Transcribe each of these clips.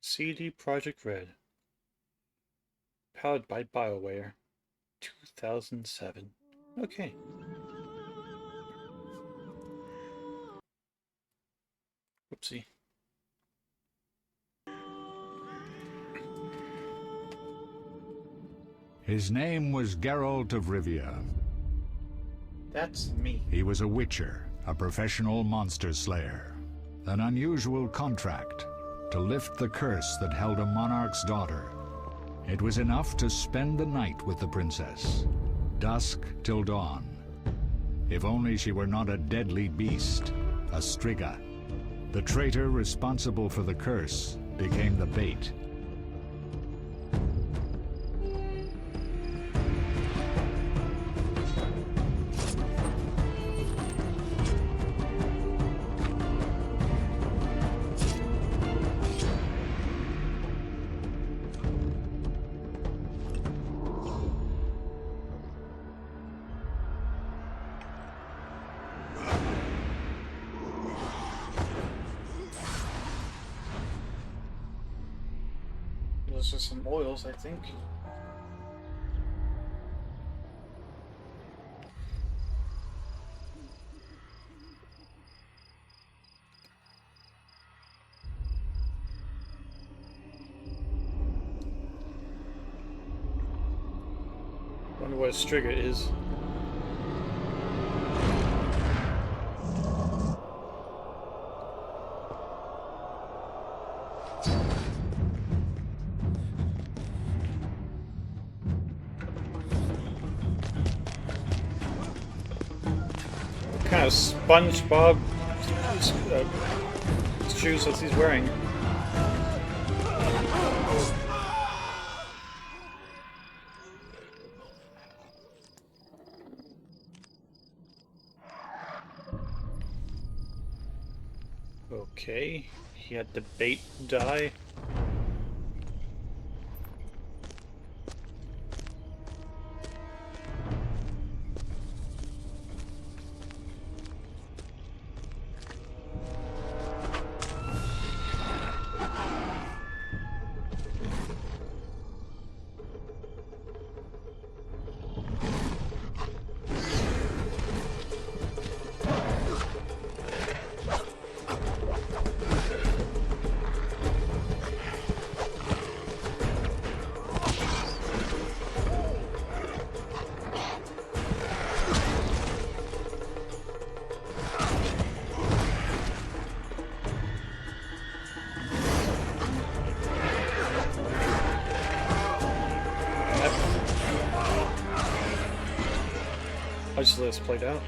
CD Projekt Red. Powered by BioWare. 2007. Okay. Whoopsie. His name was Geralt of Rivia. That's me. He was a witcher, a professional monster slayer. An unusual contract to lift the curse that held a monarch's daughter. It was enough to spend the night with the princess, dusk till dawn. If only she were not a deadly beast, a Striga. The traitor responsible for the curse became the bait. Those are some oils, I think. Wonder what a Striga is. What kind of SpongeBob shoes that he's wearing? Okay, he had the bait die. I just let this played out.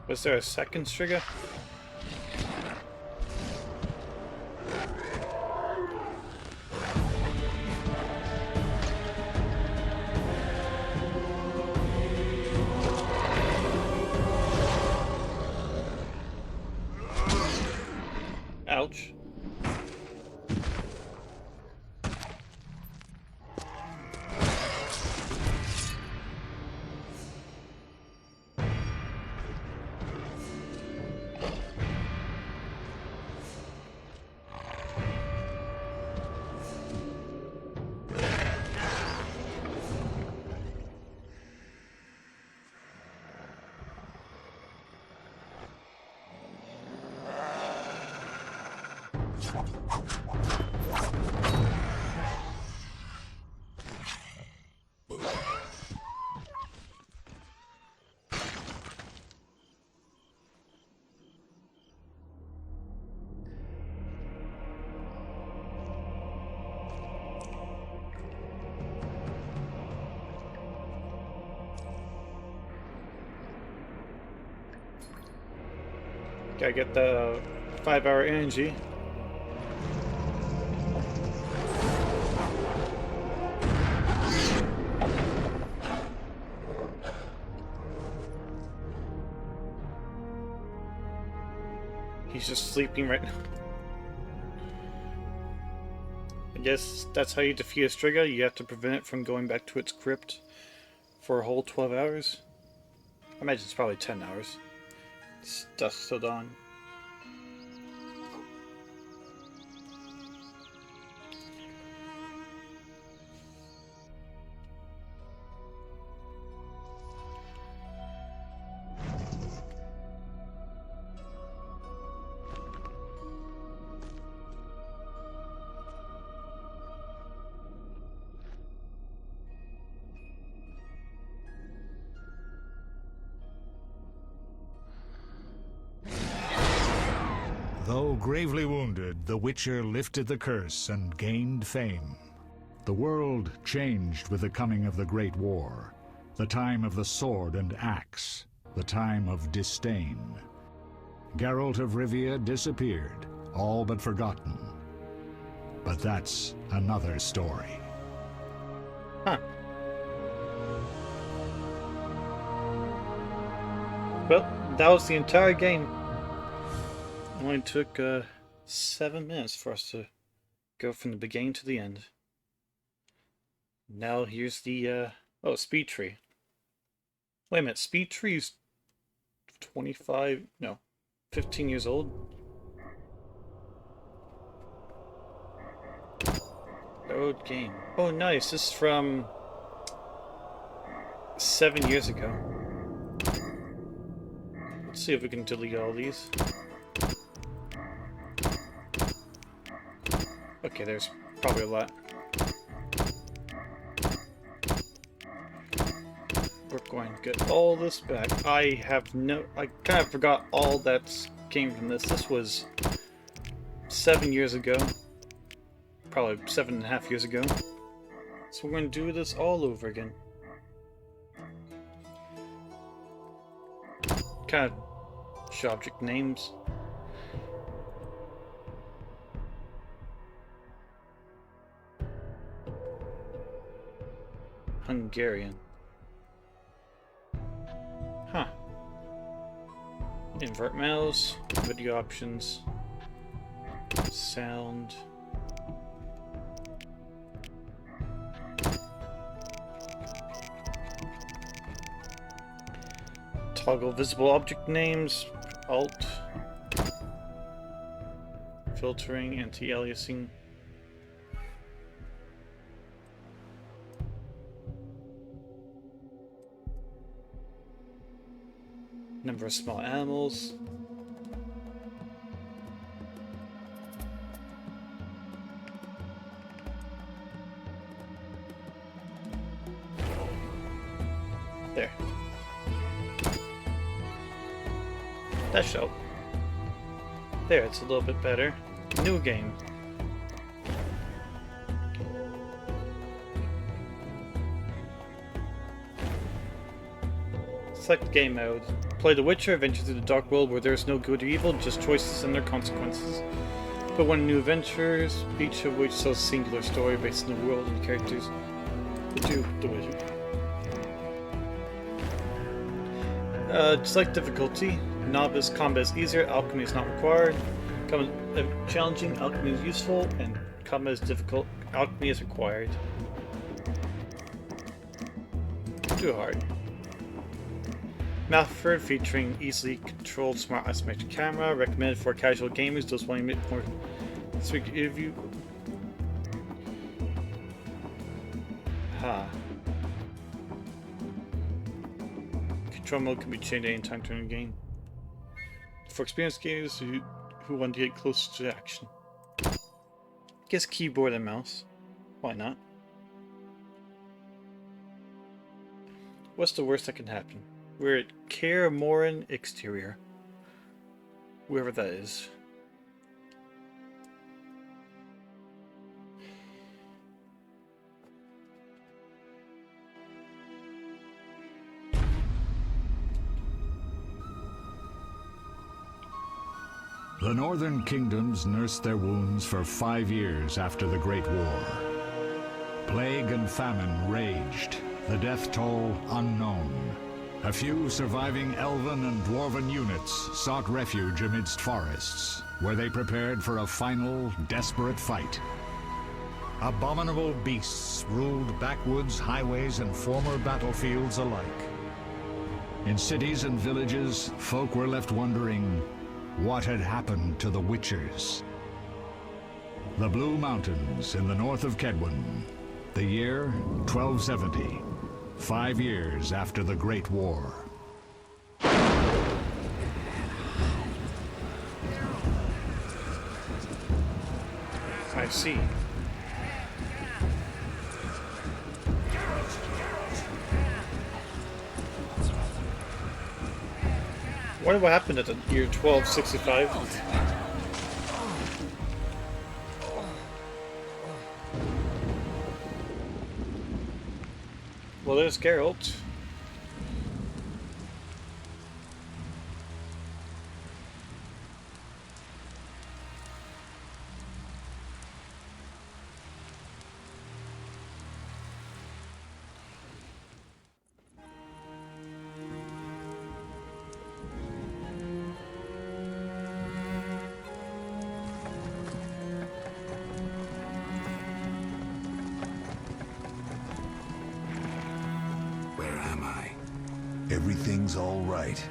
Was there a second Striga? Ouch. Gotta get the 5-hour energy. He's just sleeping right now. I guess that's how you defeat a Striga. You have to prevent it from going back to its crypt for a whole 12 hours. I imagine it's probably 10 hours. It's dusk till dawn. Though gravely wounded, the Witcher lifted the curse and gained fame. The world changed with the coming of the Great War, the time of the sword and axe, the time of disdain. Geralt of Rivia disappeared, all but forgotten. But that's another story. Huh. Well, that was the entire game. It only took 7 minutes for us to go from the beginning to the end. Now here's the oh, speed tree. Wait a minute, speed tree's 15 years old. Old game. Oh nice, this is from 7 years ago. Let's see if we can delete all these. Okay, there's probably a lot. We're going to get all this back. I kind of forgot all that came from this. This was 7 years ago. Probably 7.5 years ago. So we're going to do this all over again. Kind of object names. Hungarian. Huh. Invert mouse, video options, sound. Toggle visible object names, Alt. Filtering, anti-aliasing. Number of small animals. There. That show. There, it's a little bit better. New game. Select game mode. Play The Witcher, adventure through the dark world where there is no good or evil, just choices and their consequences. Put one new adventures, each of which tells a singular story based on the world and characters that do The Witcher. Select difficulty. Novice combat is easier, alchemy is not required. Combat challenging, alchemy is useful, and combat is difficult, alchemy is required. Too hard. Method featuring easily controlled smart isometric camera, recommended for casual gamers, those wanting a bit more sweet review. Control mode can be changed anytime during the game. For experienced gamers who want to get closer to action. guess keyboard and mouse. Why not? What's the worst that can happen? We're at Kaer Morhen Exterior. Whoever that is. The northern kingdoms nursed their wounds for 5 years after the Great War. Plague and famine raged, the death toll unknown. A few surviving elven and dwarven units sought refuge amidst forests, where they prepared for a final, desperate fight. Abominable beasts ruled backwoods, highways, and former battlefields alike. In cities and villages, folk were left wondering, what had happened to the Witchers? The Blue Mountains in the north of Kaedwen. The year 1270, 5 years after the Great War. I see. What happened at the year 1265? Well, there's Geralt. Everything's all right.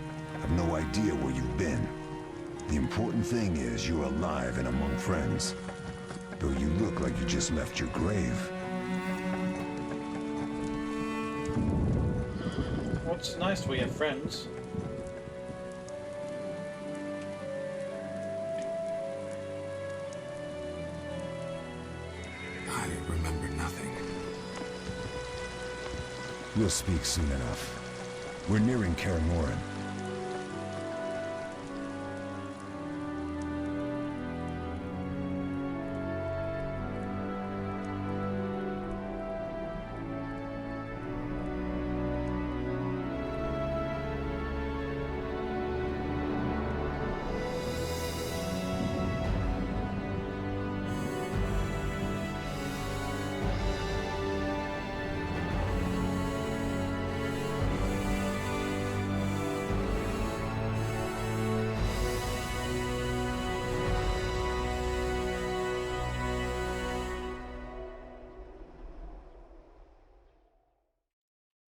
I've no idea where you've been. The important thing is you're alive and among friends. Though you look like you just left your grave. Well, it's nice we have friends. I remember nothing. We'll speak soon enough. We're nearing Kaer Morhen.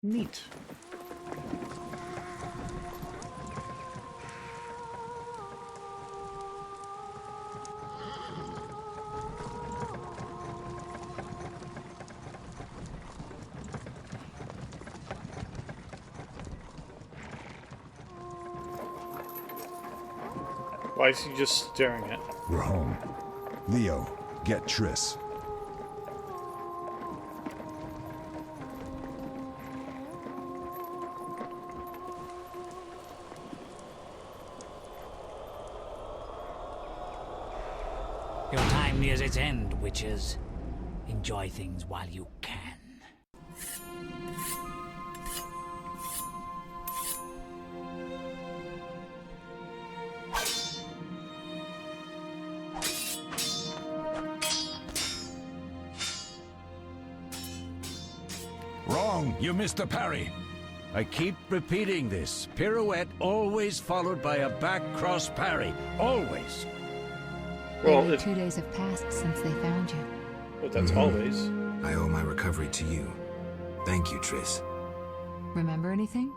Neat. Why is he just staring at? We're home. Leo, get Triss. Your time nears its end, witches. Enjoy things while you can. Wrong! You missed the parry! I keep repeating this. Pirouette always followed by a back cross parry. Always! Well, Maybe 2 days have passed since they found you. but that's always. I owe my recovery to you. Thank you, Triss. Remember anything?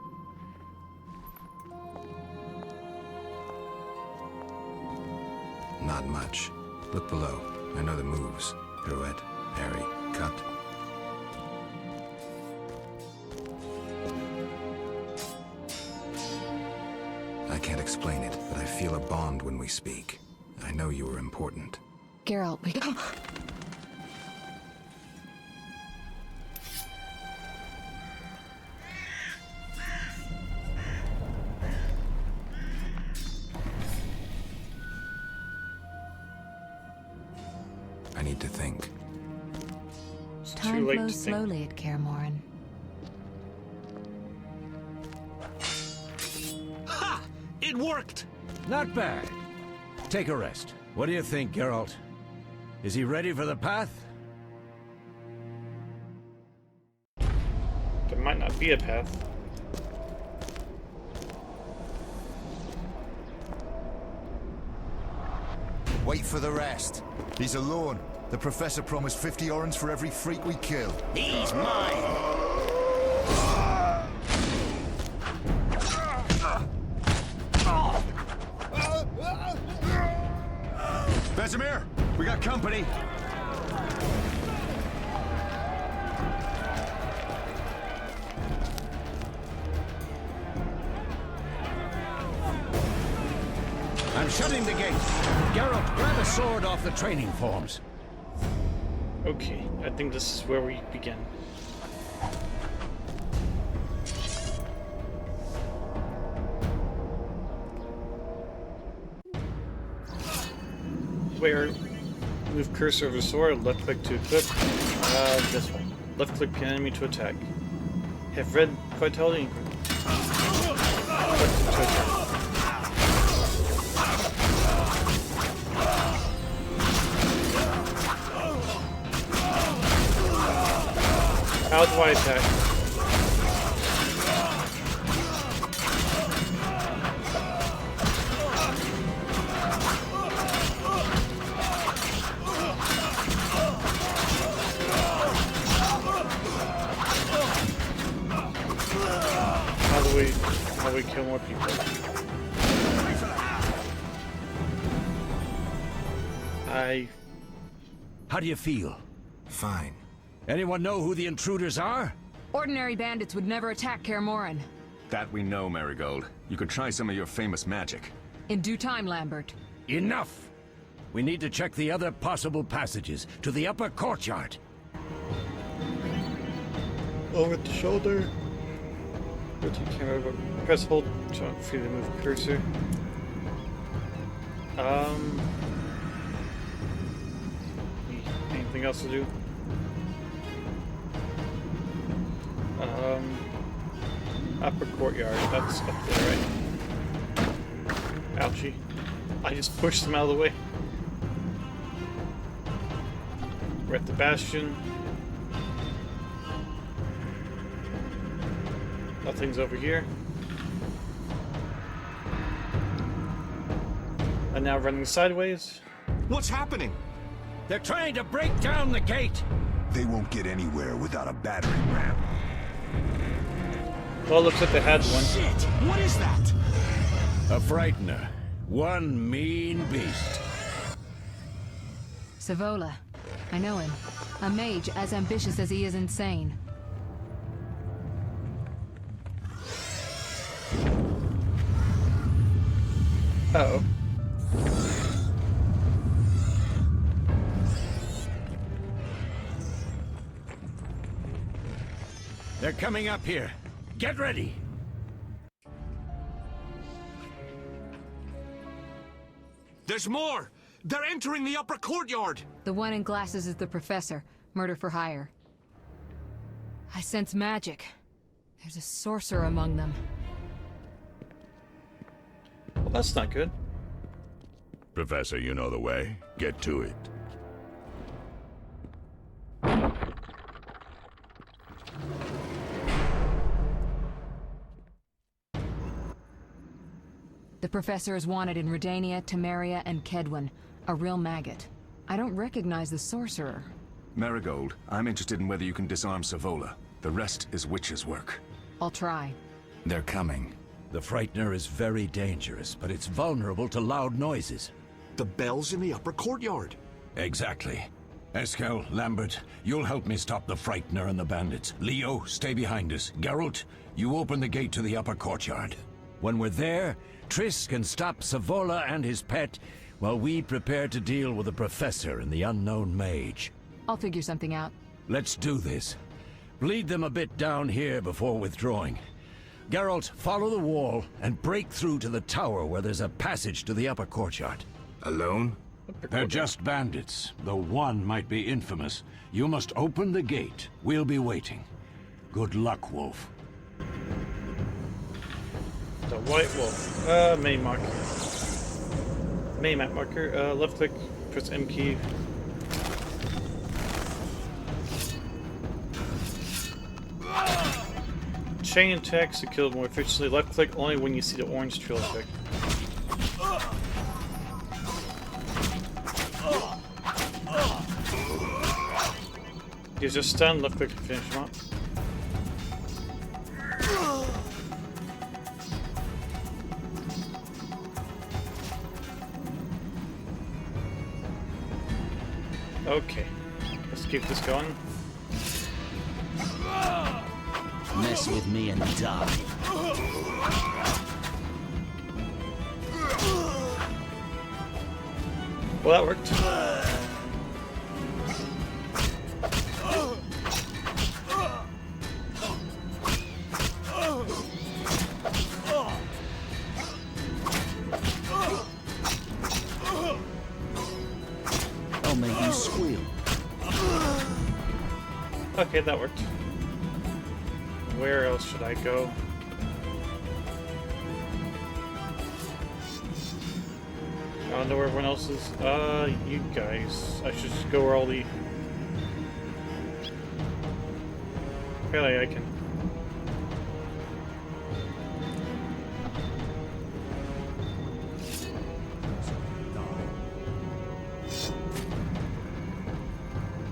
Not much. Look below. I know the moves. Pirouette, parry, cut. I can't explain it, but I feel a bond when we speak. I know you are important. Geralt, we... need to think. It's too Time late flows to think. slowly at Kaer Morhen. Ha! It worked! Not bad. Take a rest. What do you think, Geralt? Is he ready for the path? There might not be a path. Wait for the rest. He's alone. The Professor promised 50 orens for every freak we kill. He's mine! Vesemir, we got company. I'm shutting the gate. Geralt, grab a sword off the training forms. Okay, I think this is where we begin. Where? Move cursor over sword, left click to equip. This one. Left click enemy to attack. Have red vitality increase. Left to attack. How do I attack? How do we kill more people? How do you feel? Fine. Anyone know who the intruders are? Ordinary bandits would never attack Kaer Morhen. That we know, Marigold. You could try some of your famous magic. In due time, Lambert. Enough! We need to check the other possible passages to the upper courtyard. Over the shoulder. Rotate camera over. Press hold to freely move cursor. Anything else to do? Upper courtyard. That's up there, right? Ouchie. I just pushed them out of the way. We're at the bastion. Nothing's over here. And now running sideways. What's happening? They're trying to break down the gate! They won't get anywhere without a battering ram. Well, looks like they had one. Shit! What is that? A frightener. One mean beast. Savola. I know him. A mage as ambitious as he is insane. Uh-oh. They're coming up here. Get ready! There's more! They're entering the upper courtyard! The one in glasses is the Professor. Murder for hire. I sense magic. There's a sorcerer among them. Well, that's not good. Professor, you know the way. Get to it. The Professor is wanted in Redania, Temeria, and Kedwen. A real maggot. I don't recognize the sorcerer. Marigold, I'm interested in whether you can disarm Savola. The rest is witch's work. I'll try. They're coming. The frightener is very dangerous, but it's vulnerable to loud noises. The bell's in the upper courtyard. Exactly. Eskel, Lambert, you'll help me stop the frightener and the bandits. Leo, stay behind us. Geralt, you open the gate to the upper courtyard. When we're there, Triss can stop Savola and his pet, while we prepare to deal with the Professor and the unknown mage. I'll figure something out. Let's do this. Bleed them a bit down here before withdrawing. Geralt, follow the wall and break through to the tower where there's a passage to the upper courtyard. Alone? They're just bandits, though one might be infamous. You must open the gate. We'll be waiting. Good luck, Wolf. The White Wolf. Main marker. Main map marker. Left click, press M key. Chain attacks to kill more efficiently. Left click only when you see the orange trail effect. He's just stunned. Left click to finish him up. Okay, let's keep this going. Mess with me and die. Well, that worked. I'll make you squeal. Okay, that worked. Where else should I go? I don't know where everyone else is. You guys. I should just go where all the... Apparently I can...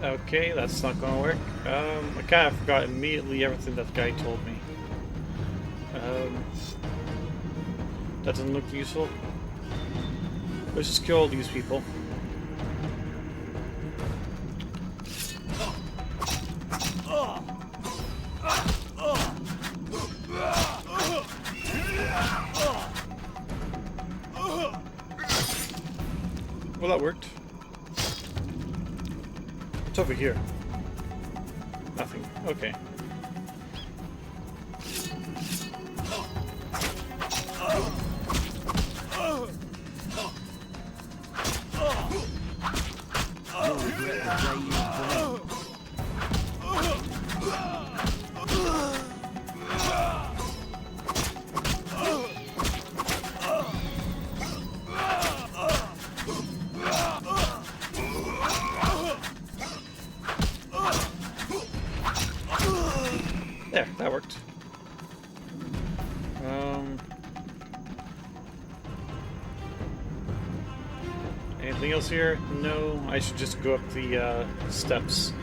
Okay, that's not gonna work. I kind of forgot immediately everything that guy told me. That doesn't look useful. Let's just kill all these people. Well, that worked. What's over here? Nothing. Okay. There, that worked. Anything else here? No, I should just go up the steps.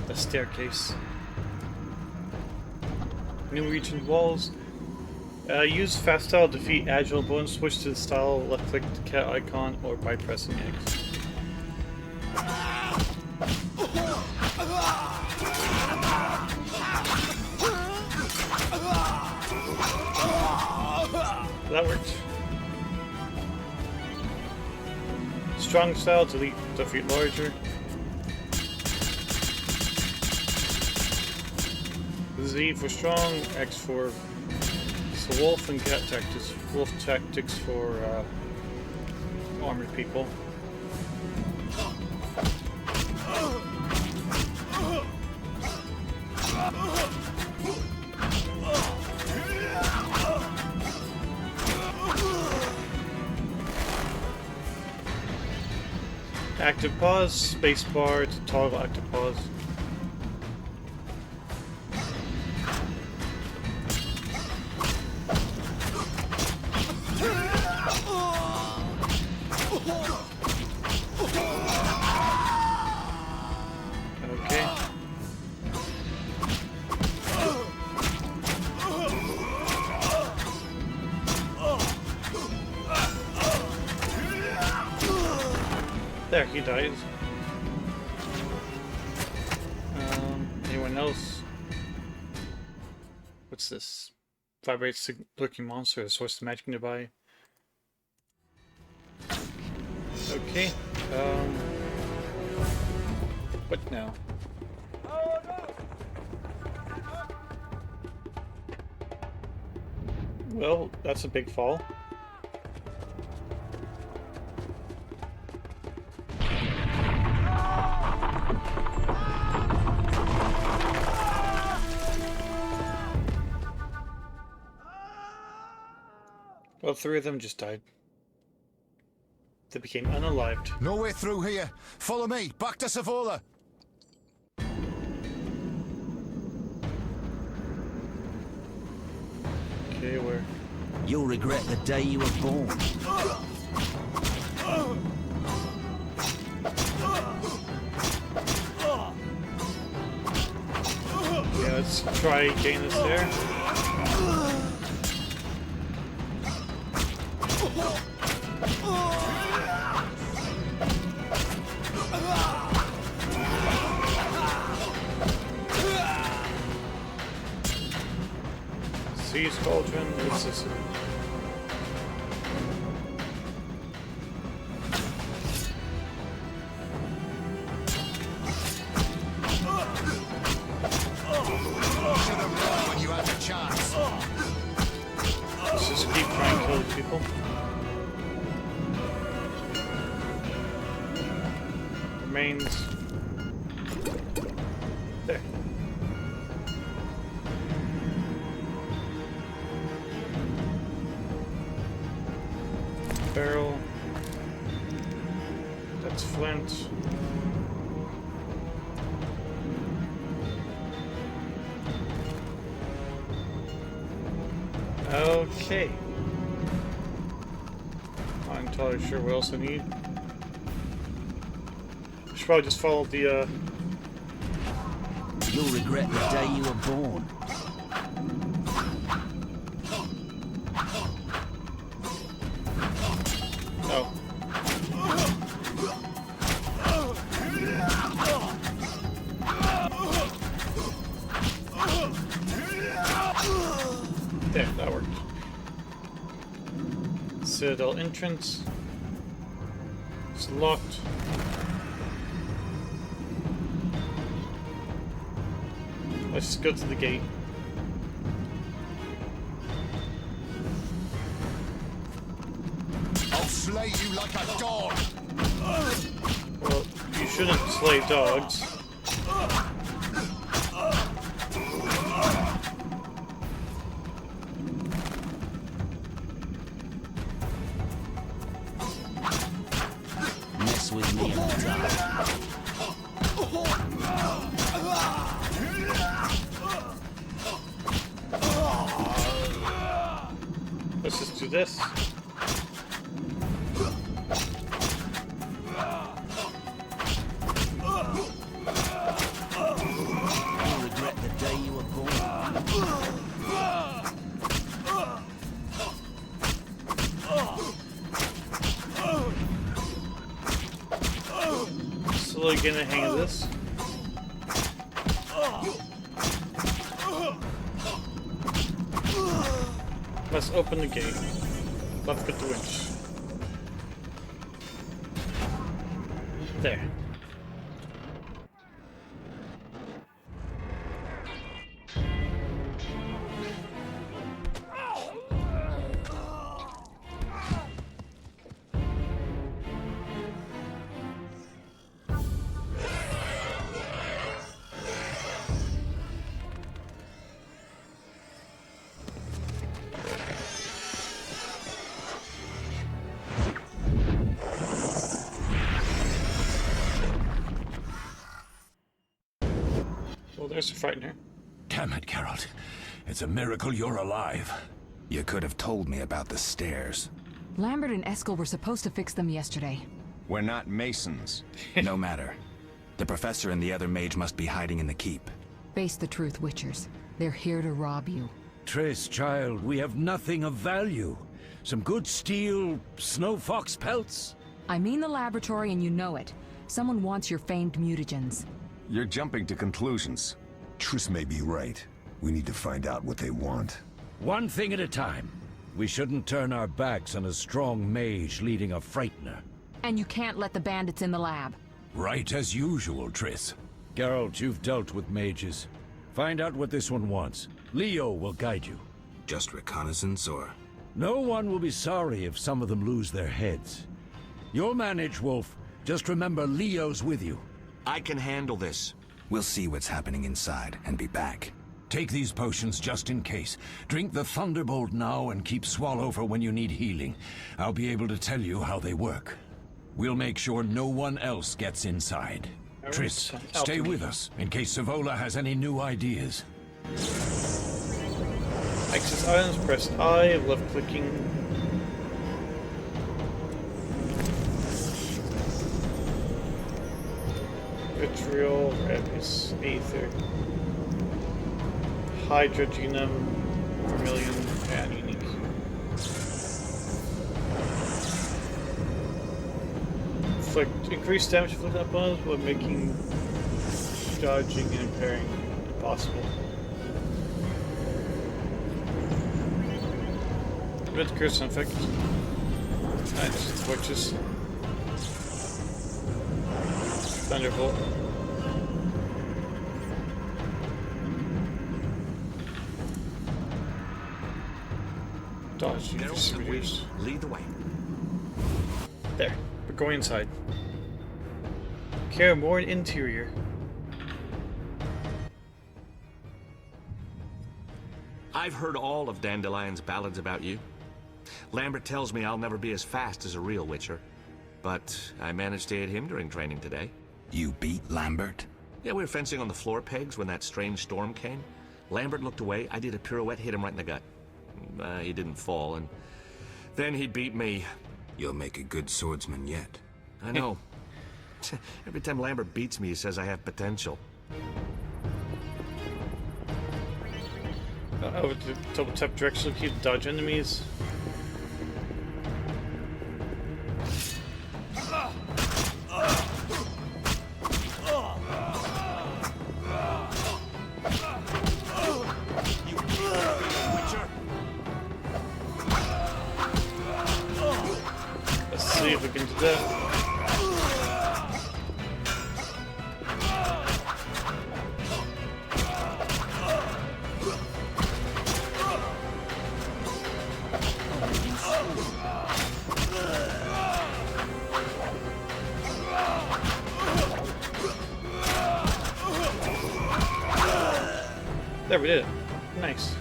The staircase. New region walls. Use fast style to defeat agile opponents. Switch to the style, left click the cat icon, or by pressing X. That worked. Strong style to defeat larger. Z for strong, X for wolf, and cat tactics. Wolf tactics for armored people. Active pause, spacebar to toggle active pause. Okay. There, he dies. Anyone else? What's this? Vibrates lurking monster, a source of magic nearby. Okay. What now? Well, that's a big fall. Well, 3 of them just died. They became unalived. No way through here. Follow me. Back to Savola. Okay, where? You'll regret the day you were born. Yeah, let's try getting this there. Seize Cauldron, what's this? Should have run when you had the chance. Let's just keep trying to kill these people. Remains. There. Barrel. That's flint. Okay. Not entirely sure what else I need. Should probably just follow the You'll regret the day you were born. oh. There, that worked. Citadel entrance. It's locked. Let's just go to the gate. I'll slay you like a dog. Well, you shouldn't slay dogs. Mess with me and die. Let's just do this. You'll regret the day you were born. Slowly getting the hang of this. Let's open the gate. Let's get the winch. There. Well, there's a frightener. Damn it, Geralt. It's a miracle you're alive. You could have told me about the stairs. Lambert and Eskel were supposed to fix them yesterday. We're not masons. No matter. The professor and the other mage must be hiding in the keep. Face the truth, Witchers. They're here to rob you. Triss, child, we have nothing of value. Some good steel, snow fox pelts. I mean the laboratory and you know it. Someone wants your famed mutagens. You're jumping to conclusions. Triss may be right. We need to find out what they want. One thing at a time. We shouldn't turn our backs on a strong mage leading a frightener. And you can't let the bandits in the lab. Right as usual, Triss. Geralt, you've dealt with mages. Find out what this one wants. Leo will guide you. Just reconnaissance, or...? No one will be sorry if some of them lose their heads. You'll manage, Wolf. Just remember Leo's with you. I can handle this. We'll see what's happening inside and be back. Take these potions just in case. Drink the Thunderbolt now and keep Swallow for when you need healing. I'll be able to tell you how they work. We'll make sure no one else gets inside. Triss, stay with us in case Savola has any new ideas. Access items, press I, left clicking. Vitriol, Rabbis, Aether, Hydrogenum, Vermilion, and Unique. Inflict increased damage inflicted upon opponents while making dodging and impairing impossible. Red curse and effect. Nice torches. Thunderbolt. Dodge use reduced. Lead the way. There. We're going inside. Care more interior. I've heard all of Dandelion's ballads about you. Lambert tells me I'll never be as fast as a real Witcher, but I managed to hit him during training today. You beat Lambert? Yeah, we were fencing on the floor pegs when that strange storm came. Lambert looked away, I did a pirouette, hit him right in the gut. He didn't fall, and then he beat me. You'll make a good swordsman yet. I know. Every time Lambert beats me, he says I have potential. Over to double tap directional key to dodge enemies. Let's see if we can do that. There, we did it. Nice.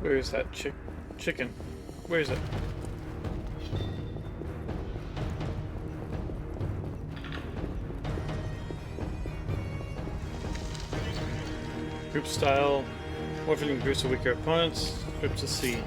Where is that chicken? Where is it? Group style. Morphing groups of weaker opponents. Groups to C.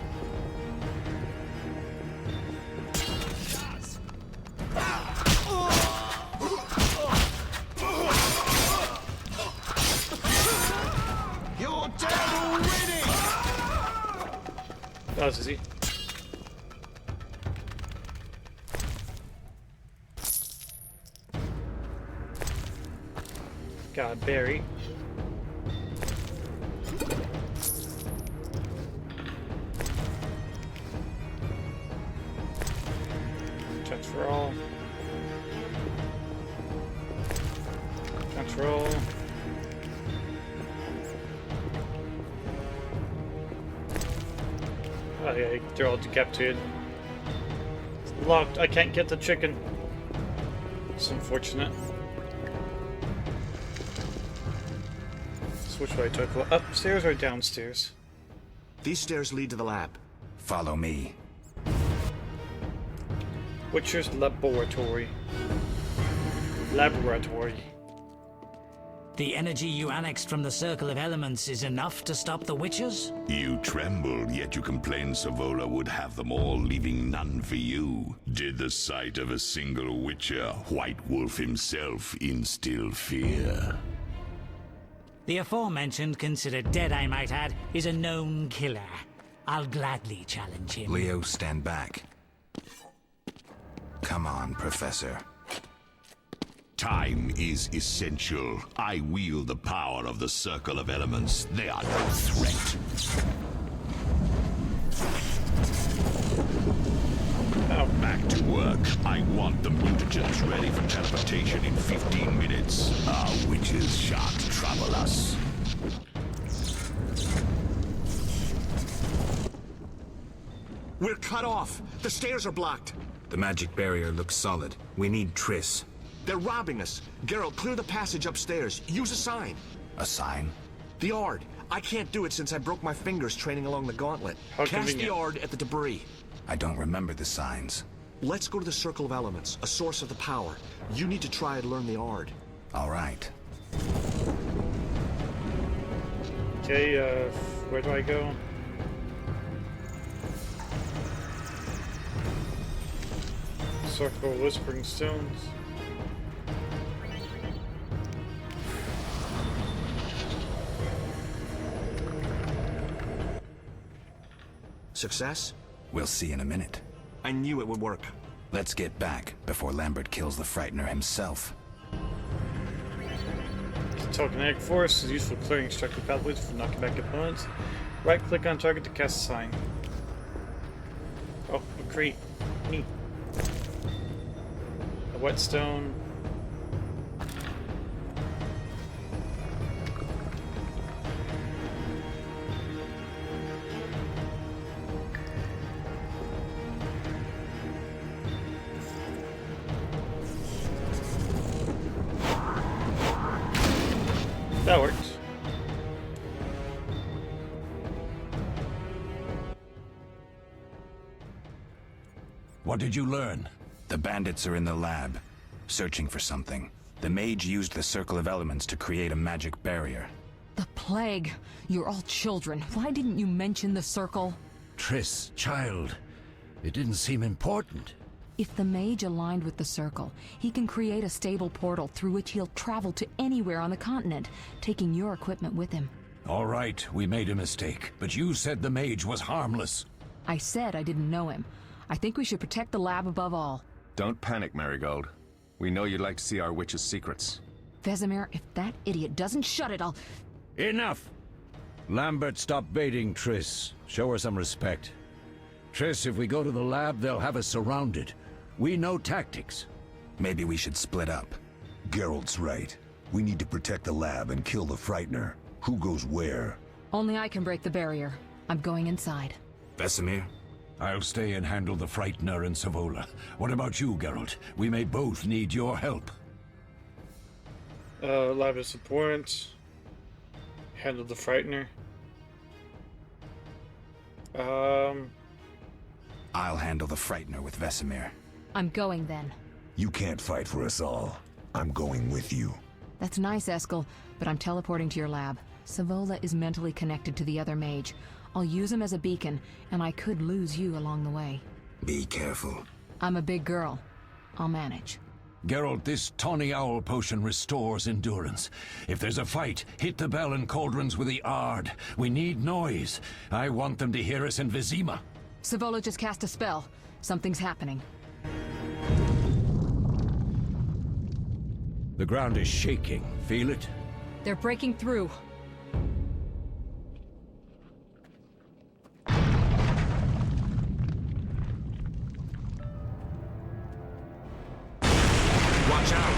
That was easy. Got a berry. Checks for all. Control. Oh yeah, they're all decapitated. It's locked. I can't get the chicken. It's unfortunate. So which way do I go? Upstairs or downstairs? These stairs lead to the lab. Follow me. Witcher's laboratory. Laboratory. The energy you annexed from the Circle of Elements is enough to stop the Witchers? You trembled, yet you complained Savola would have them all, leaving none for you. Did the sight of a single Witcher, White Wolf himself, instill fear? The aforementioned, considered dead I might add, is a known killer. I'll gladly challenge him. Leo, stand back. Come on, Professor. Time is essential. I wield the power of the Circle of Elements. They are no threat. Oh. Back to work. I want the mutagens ready for teleportation in 15 minutes. Our witches shan't trouble us. We're cut off. The stairs are blocked. The magic barrier looks solid. We need Triss. They're robbing us. Geralt, clear the passage upstairs. Use a sign. A sign? The Ard. I can't do it since I broke my fingers training along the gauntlet. Cast the Ard at the debris. I don't remember the signs. Let's go to the Circle of Elements, a source of the power. You need to try and learn the Ard. All right. Okay, where do I go? Circle of Whispering Stones. Success? We'll see in a minute. I knew it would work. Let's get back before Lambert kills the Frightener himself. Telekinetic Force is useful for clearing obstructed pathways for knocking back opponents. Right-click on target to cast a sign. Oh, a crate. Neat. A whetstone. That works. What did you learn? The bandits are in the lab, searching for something. The mage used the Circle of Elements to create a magic barrier. The plague. You're all children. Why didn't you mention the circle? Triss, child, it didn't seem important. If the mage aligned with the circle, he can create a stable portal through which he'll travel to anywhere on the continent, taking your equipment with him. All right, we made a mistake, but you said the mage was harmless. I said I didn't know him. I think we should protect the lab above all. Don't panic, Marigold. We know you'd like to see our witch's secrets. Vesemir, if that idiot doesn't shut it, I'll... Enough! Lambert, stop baiting Triss. Show her some respect. Triss, if we go to the lab, they'll have us surrounded. We know tactics. Maybe we should split up. Geralt's right. We need to protect the lab and kill the Frightener. Who goes where? Only I can break the barrier. I'm going inside. Vesemir? I'll stay and handle the Frightener and Savola. What about you, Geralt? We may both need your help. Lab of support. Handle the Frightener. I'll handle the Frightener with Vesemir. I'm going then. You can't fight for us all. I'm going with you. That's nice, Eskel, but I'm teleporting to your lab. Savola is mentally connected to the other mage. I'll use him as a beacon, and I could lose you along the way. Be careful. I'm a big girl. I'll manage. Geralt, this tawny owl potion restores endurance. If there's a fight, hit the bell and cauldrons with the Ard. We need noise. I want them to hear us in Vizima. Savola just cast a spell. Something's happening. The ground is shaking. Feel it? They're breaking through. Watch out!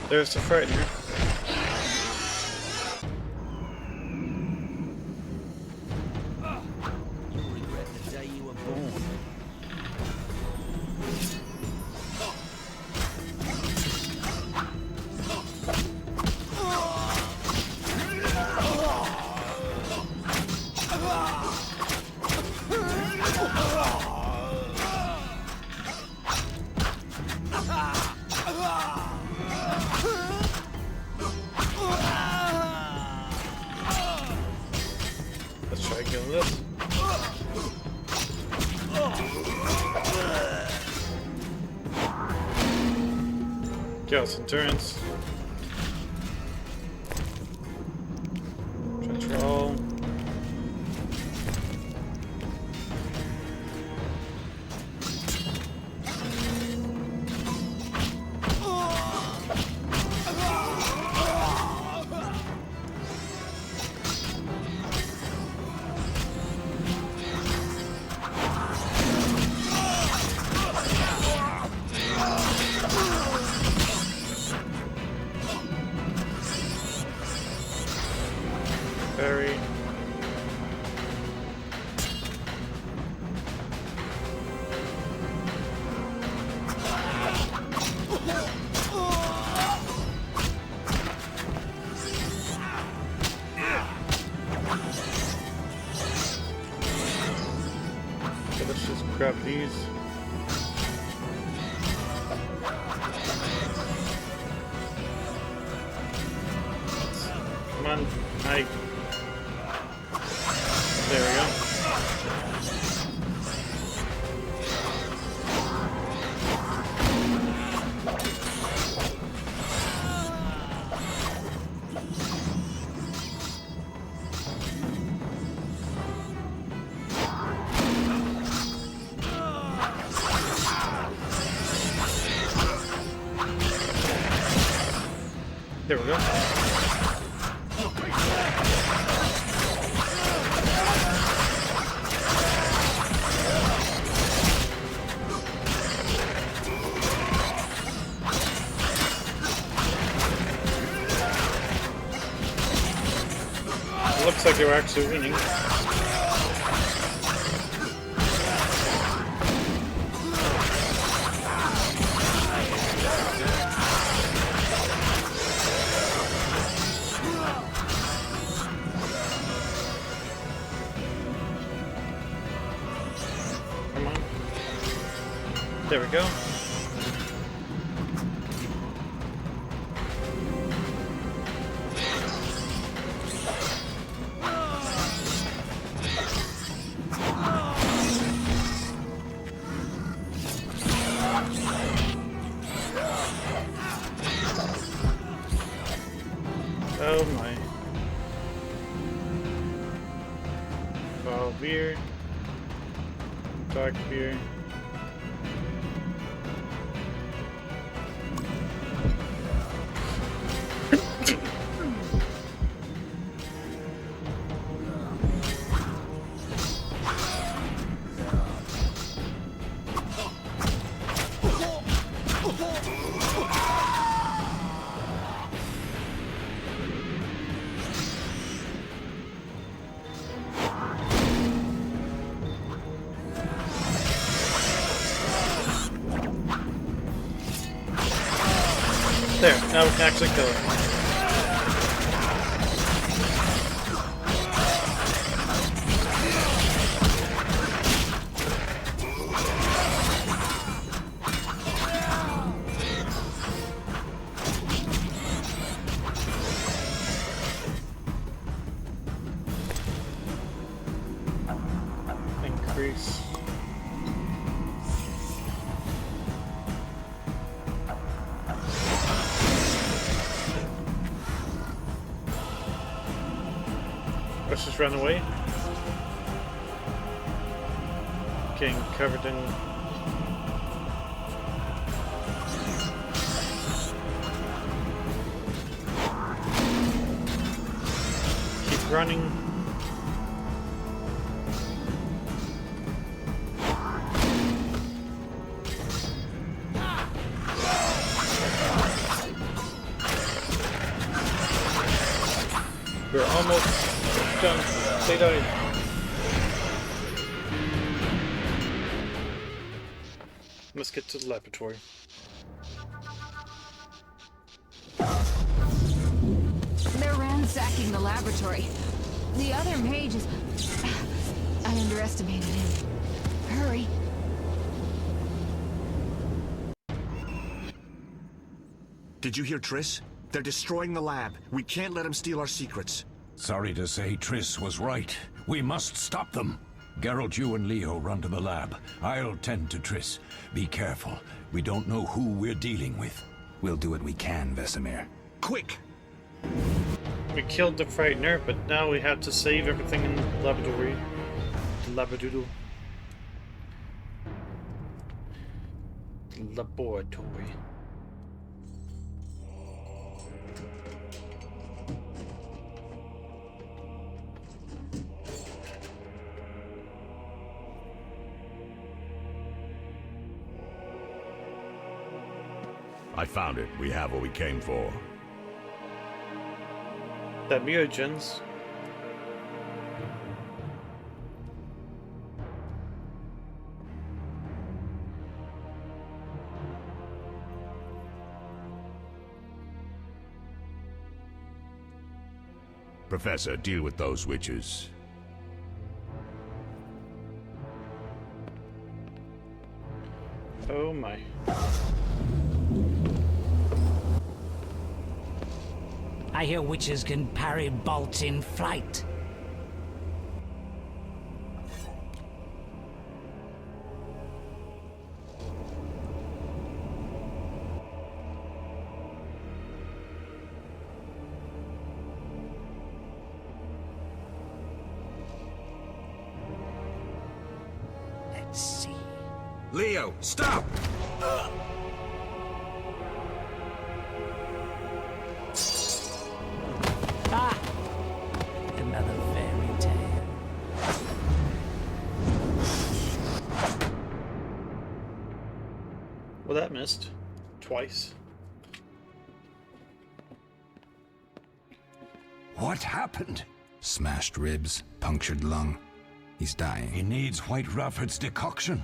There's the Frightener. You'll regret the day you were born. Let's try killing this. Chaos Endurance. Control. So let's just grab these. Come on, hi. There we go. There we go. Looks like they were actually winning. Come on. There we go. Oh my. Foul beer. Dark beer. There, now we can actually kill it. Increase. Let's just run away. Getting covered in... Keep running. We're almost done. They died. Let's get to the laboratory. They're ransacking the laboratory. The other mage is... I underestimated him. Hurry. Did you hear Triss? They're destroying the lab. We can't let them steal our secrets. Sorry to say, Triss was right. We must stop them. Geralt, you and Leo run to the lab. I'll tend to Triss. Be careful. We don't know who we're dealing with. We'll do what we can, Vesemir. Quick! We killed the Frightener, but now we have to save everything in the laboratory. The labradoodle. The laboratory. I found it. We have what we came for. The mutagens. Professor, deal with those witches. Oh my. I hear witches can parry bolts in flight. Let's see. Leo, stop! Ah! Another fairy tale. Well, that missed. Twice. What happened? Smashed ribs, punctured lung. He's dying. He needs White Rafford's decoction.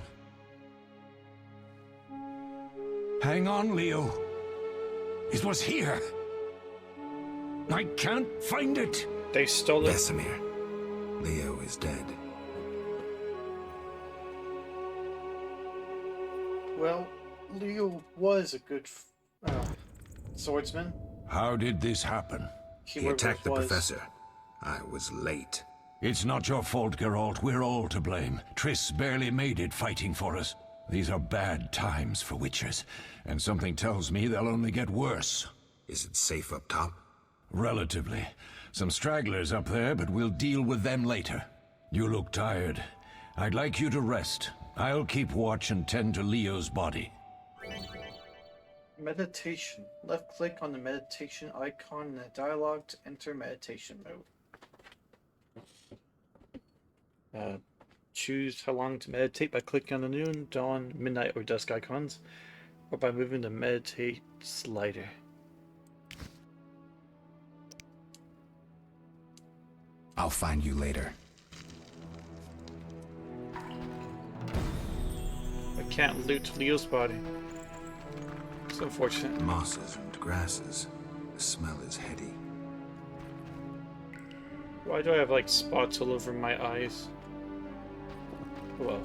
Hang on, Leo. It was here. I can't find it. They stole it. Vesemir. Leo is dead. Well, Leo was a good swordsman. How did this happen? He attacked the professor. I was late. It's not your fault, Geralt. We're all to blame. Triss barely made it fighting for us. These are bad times for witchers, and something tells me they'll only get worse. Is it safe up top? Relatively. Some stragglers up there, but we'll deal with them later. You look tired. I'd like you to rest. I'll keep watch and tend to Leo's body. Meditation. Left click on the meditation icon in the dialogue to enter meditation mode. Choose how long to meditate by clicking on the noon, dawn, midnight, or dusk icons, or by moving the meditate slider. I'll find you later. I can't loot Leo's body. It's unfortunate. Mosses and grasses. The smell is heady. Why do I have like spots all over my eyes? Well,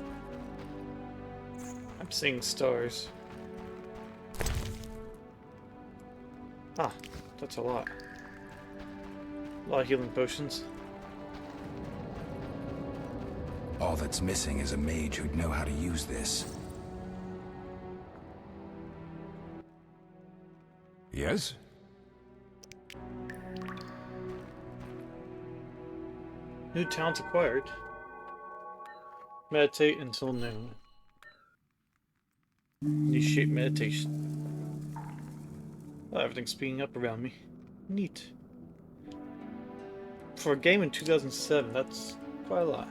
I'm seeing stars. Ah, that's a lot. A lot of healing potions. All that's missing is a mage who'd know how to use this. Yes? New talent acquired. Meditate until noon. Initiate meditation. Oh, everything's speeding up around me. Neat. For a game in 2007, that's quite a lot.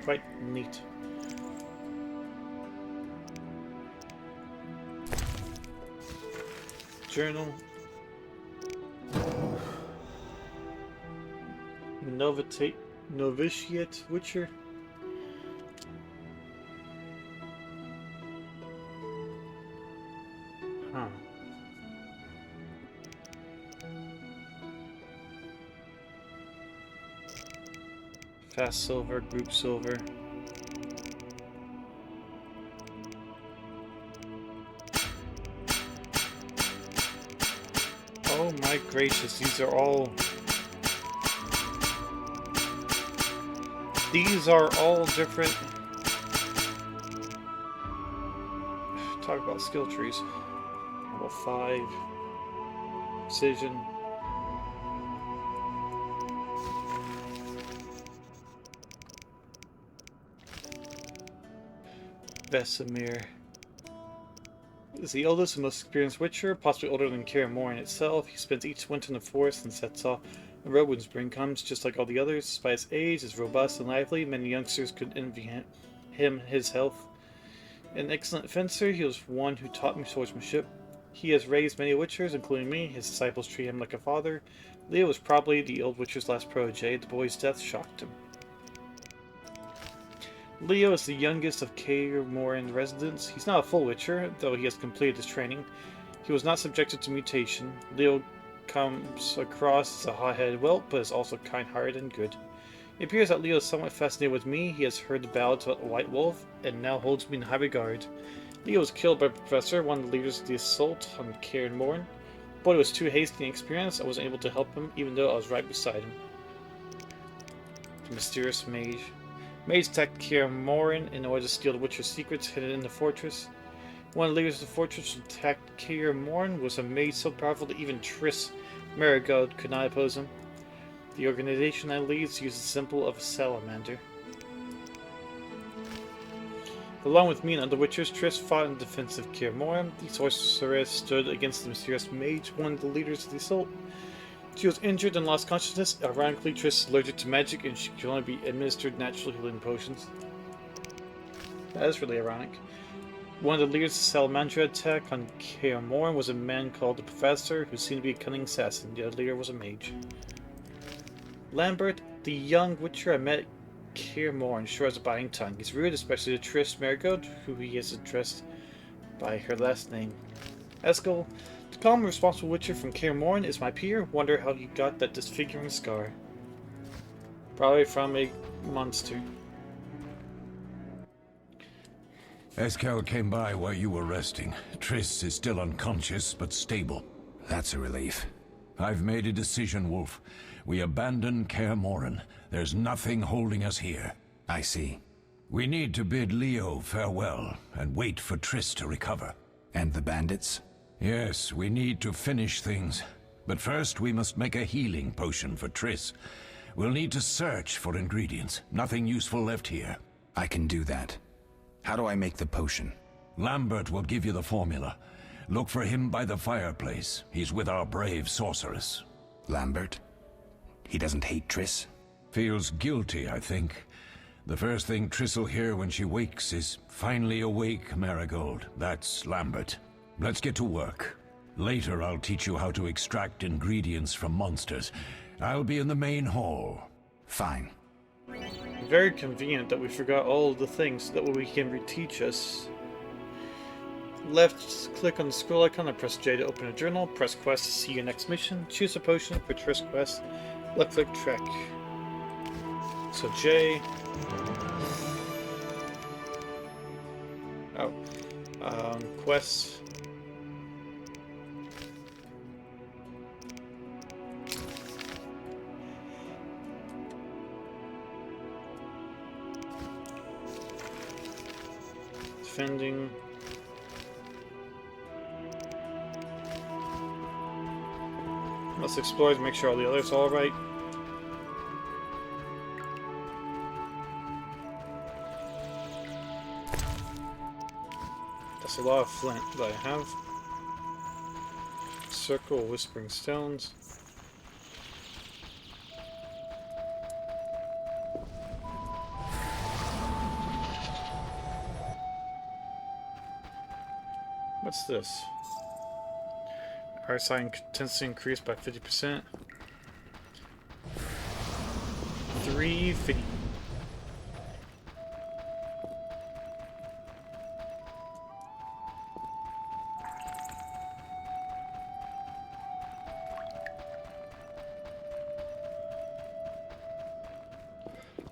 Quite neat. Journal. Novitiate Witcher. Huh. Fast silver, group silver. Oh my gracious, these are all... These are all different... Talk about skill trees. Level 5. Precision. Vesemir is the oldest and most experienced Witcher, possibly older than Kaer Morhen itself. He spends each winter in the forest and sets off a road when spring comes, just like all the others. Despite his age, is robust and lively. Many youngsters could envy him his health. An excellent fencer, he was one who taught me swordsmanship. He has raised many Witchers, including me. His disciples treat him like a father. Leo was probably the old Witcher's last protege. The boy's death shocked him. Leo is the youngest of Kaer Morhen residents. He's not a full Witcher, though he has completed his training. He was not subjected to mutation. Leo comes across as a hot-headed whelp, but is also kind-hearted and good. It appears that Leo is somewhat fascinated with me. He has heard the ballads about the White Wolf, and now holds me in high regard. Leo was killed by the Professor, one of the leaders of the assault on Kaer Morhen. But he was too hasty and inexperienced. I wasn't able to help him, even though I was right beside him. The mysterious mage. Mage attacked Kaer Morhen in order to steal the Witcher's secrets hidden in the fortress. One of the leaders of the fortress who attacked Kaer Morhen was a mage so powerful that even Triss Merigold could not oppose him. The organization I lead uses the symbol of a salamander. Along with me and other Witchers, Triss fought in defense of Kaer Morhen. The sorceress stood against the mysterious mage, one of the leaders of the assault. She was injured and lost consciousness. Ironically, Triss is allergic to magic and she can only be administered natural healing potions. That is really ironic. One of the leaders of the Salamander attack on Kaer Morhen was a man called the Professor, who seemed to be a cunning assassin. The other leader was a mage. Lambert, the young Witcher I met at Kaer Morhen, sure has a biting tongue. He's rude, especially to Triss Merigold, who he is addressed by her last name. Eskel, the calm and responsible Witcher from Kaer Morhen, is my peer. Wonder how you got that disfiguring scar. Probably from a monster. Eskel came by while you were resting. Triss is still unconscious, but stable. That's a relief. I've made a decision, Wolf. We abandon Kaer Morhen. There's nothing holding us here. I see. We need to bid Leo farewell and wait for Triss to recover. And the bandits? Yes, we need to finish things. But first we must make a healing potion for Triss. We'll need to search for ingredients. Nothing useful left here. I can do that. How do I make the potion? Lambert will give you the formula. Look for him by the fireplace. He's with our brave sorceress. Lambert? He doesn't hate Triss? Feels guilty, I think. The first thing Triss will hear when she wakes is, "Finally awake, Merigold." That's Lambert. Let's get to work. Later I'll teach you how to extract ingredients from monsters. I'll be in the main hall. Fine. Very convenient that we forgot all of the things so that way we can reteach us. Left click on the scroll icon and press J to open a journal. Press quest to see your next mission. Choose a potion for Triss quest. Left click track. So J. Quests. Defending. Let's explore to make sure all the others are alright. That's a lot of flint that I have. Circle of Whispering Stones. What's this? RSI intensity increased by 50%. 350.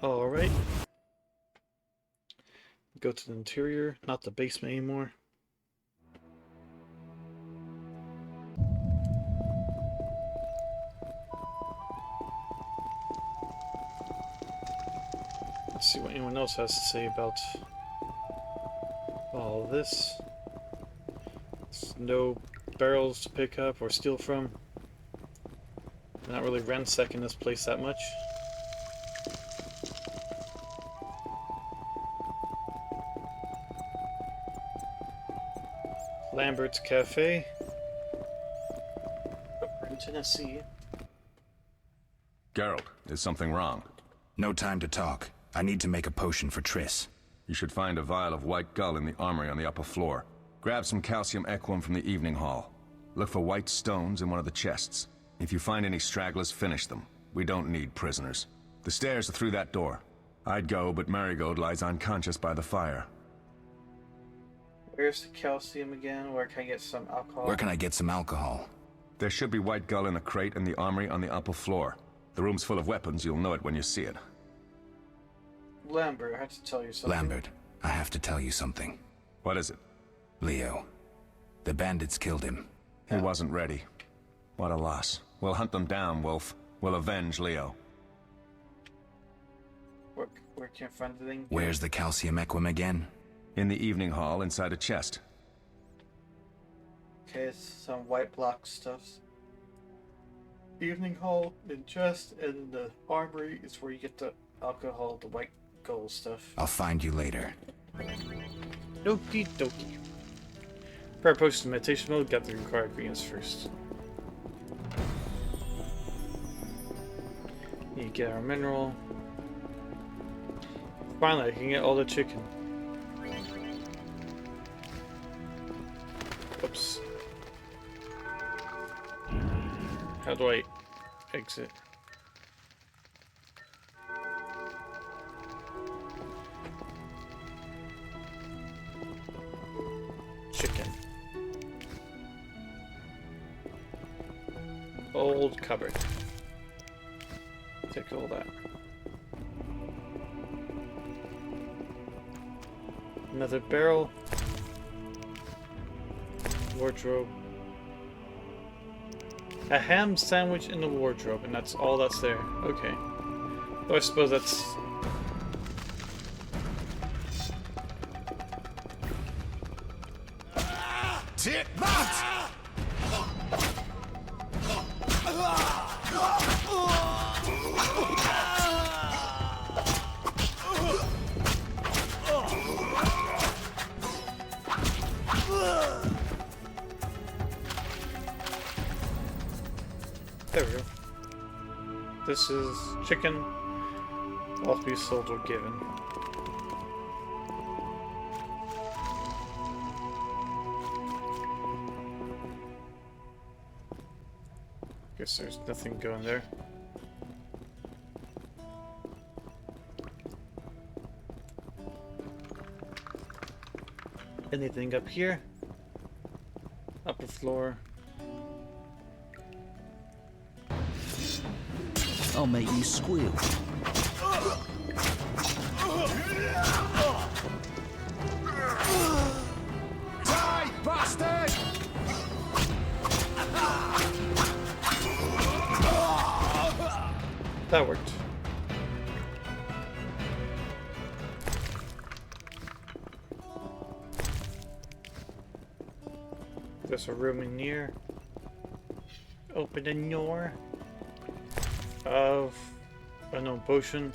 Alright. Go to the interior, not the basement anymore. Let's see what anyone else has to say about all of this. There's no barrels to pick up or steal from. I'm not really ransacking this place that much. Lambert's Cafe. We're in Tennessee. Geralt, is something wrong? No time to talk. I need to make a potion for Triss. You should find a vial of white gull in the armory on the upper floor. Grab some calcium equum from the evening hall. Look for white stones in one of the chests. If you find any stragglers, finish them. We don't need prisoners. The stairs are through that door. I'd go, but Merigold lies unconscious by the fire. Where's the calcium again? Where can I get some alcohol? Where can I get some alcohol? There should be white gull in a crate in the armory on the upper floor. The room's full of weapons, you'll know it when you see it. Lambert, I have to tell you something. Lambert, I have to tell you something. What is it? Leo. The bandits killed him. He wasn't ready. What a loss. We'll hunt them down, Wolf. We'll avenge Leo. Where can I find the thing? Where's the calcium equum again? In the evening hall, inside a chest. Okay, it's some white block stuff. Evening hall, in chest, and the armory is where you get the alcohol, the white gold stuff. I'll find you later. Okie dokie. Prior post to meditation mode, got the required ingredients first. You get our mineral. Finally, I can get all the chicken. Oops. How do I exit? Chicken. Old cupboard. Take all that. Another barrel. Wardrobe. A ham sandwich in the wardrobe, and that's all that's there. Okay. So I suppose that's... Take that! There we go. This is chicken. All to be sold or given. Guess there's nothing going there. Anything up here? Upper floor. I'll make you squeal. Die, bastard! That worked. There's a room in here. Open the door. Of unknown potion.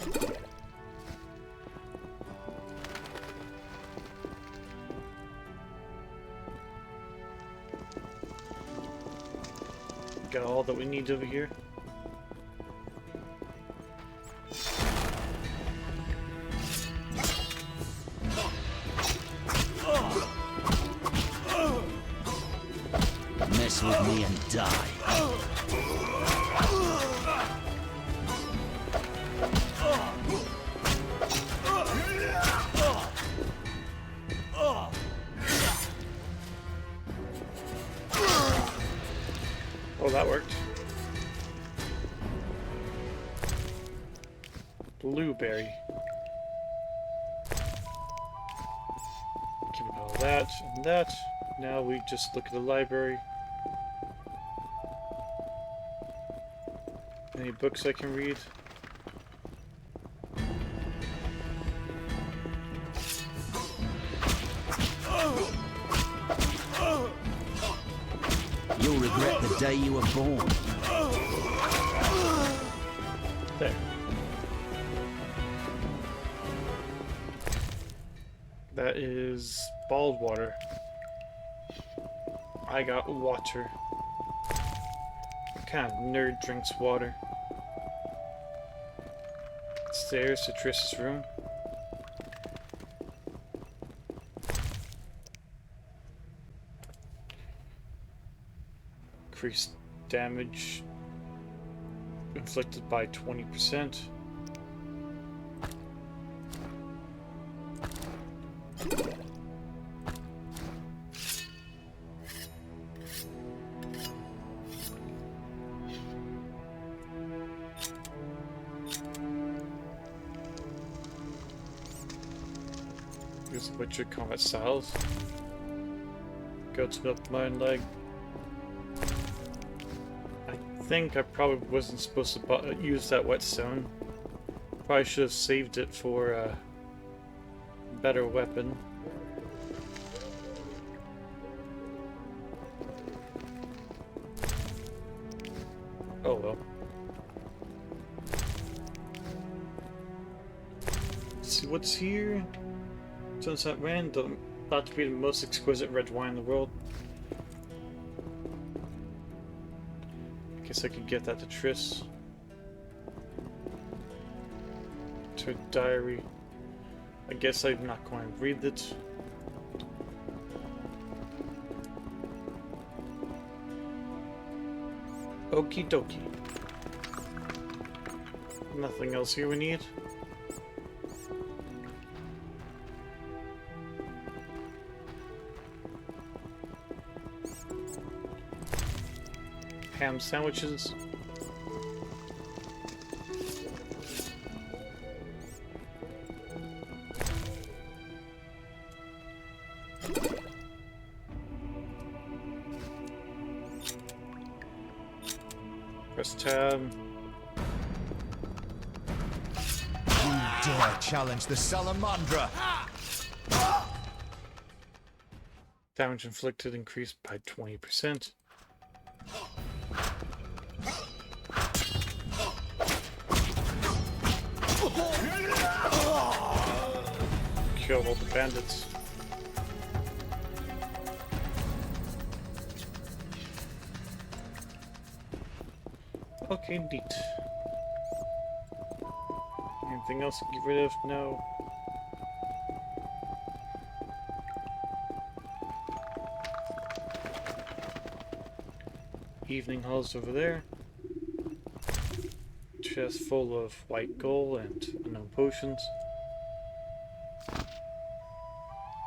Got all that we need over here. Mess with me and die. Oh, that worked. Blueberry. Keep all that and that. Now we just look at the library. Any books I can read? You'll regret the day you were born. There. That is bald water. I got water. What kind of nerd drinks water? Stairs to Triss's room. Increased damage inflicted by 20%. Here's the Witcher combat styles. Goat's milk, mine leg. I think I probably wasn't supposed to use that whetstone. Probably should have saved it for a better weapon. Oh well. Let's see what's here. Sunset Random. Thought to be the most exquisite red wine in the world. Guess I could get that to Triss. To her diary. I guess I'm not going to read it. Okie dokie. Nothing else here we need. Ham sandwiches. Press tab. You dare challenge the Salamandra! Damage inflicted increased by 20%. Kill all the bandits. Okay, neat. Anything else to get rid of? No. Evening Hall's over there. Chest full of white gold and unknown potions.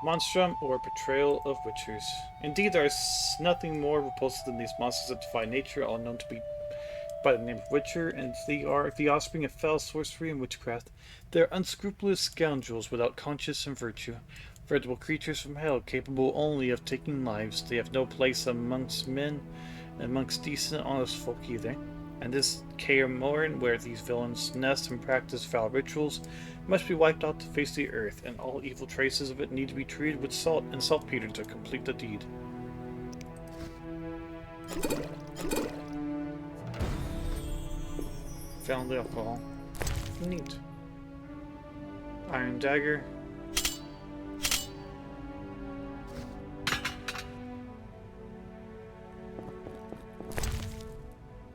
Monstrum, or Betrayal of Witchers. Indeed, there is nothing more repulsive than these monsters that defy nature, all known to be by the name of Witcher, and they are the offspring of foul sorcery and witchcraft. They are unscrupulous scoundrels without conscience and virtue. Veritable creatures from hell, capable only of taking lives. They have no place amongst men, and amongst decent, honest folk either. And this Kaer Morhen, where these villains nest and practice foul rituals, must be wiped off the face of the earth, and all evil traces of it need to be treated with salt and saltpeter to complete the deed. Found the alcohol. Neat. Iron dagger.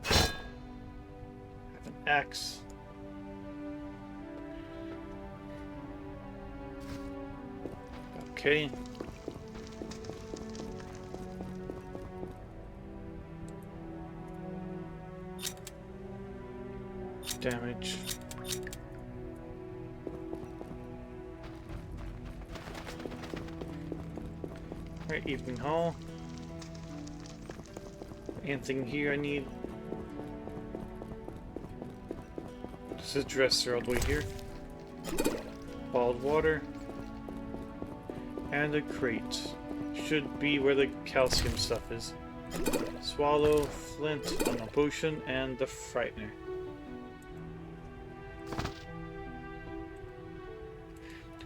Have an axe. Okay. Damage. Alright, Evening Hall. Anything here I need? This is a dresser all the way here. Bottled water. And a crate. Should be where the calcium stuff is. Swallow, flint, a potion, and the Frightener.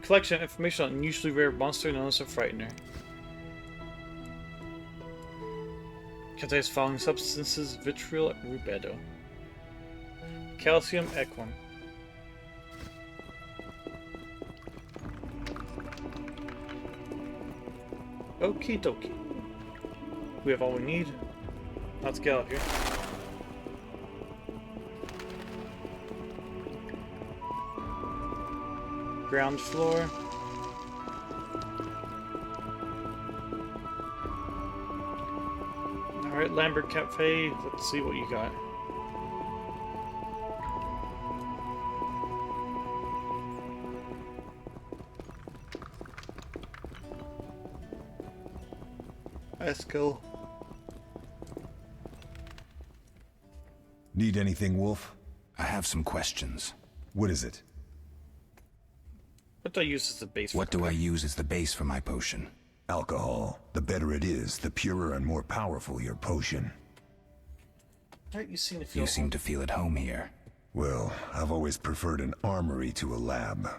Collection of information on an unusually rare monster known as a Frightener. Contains following substances: vitriol, rubedo. Calcium, equum. Okie dokie. We have all we need. Let's get out of here. Ground floor. Alright, Lambert Cafe, let's see what you got. Eskel. Need anything, Wolf? I have some questions. What is it? do I use as the base? What do I use as the base for my potion? Alcohol. The better it is, the purer and more powerful your potion. Right, you seem to feel at home here. Well, I've always preferred an armory to a lab.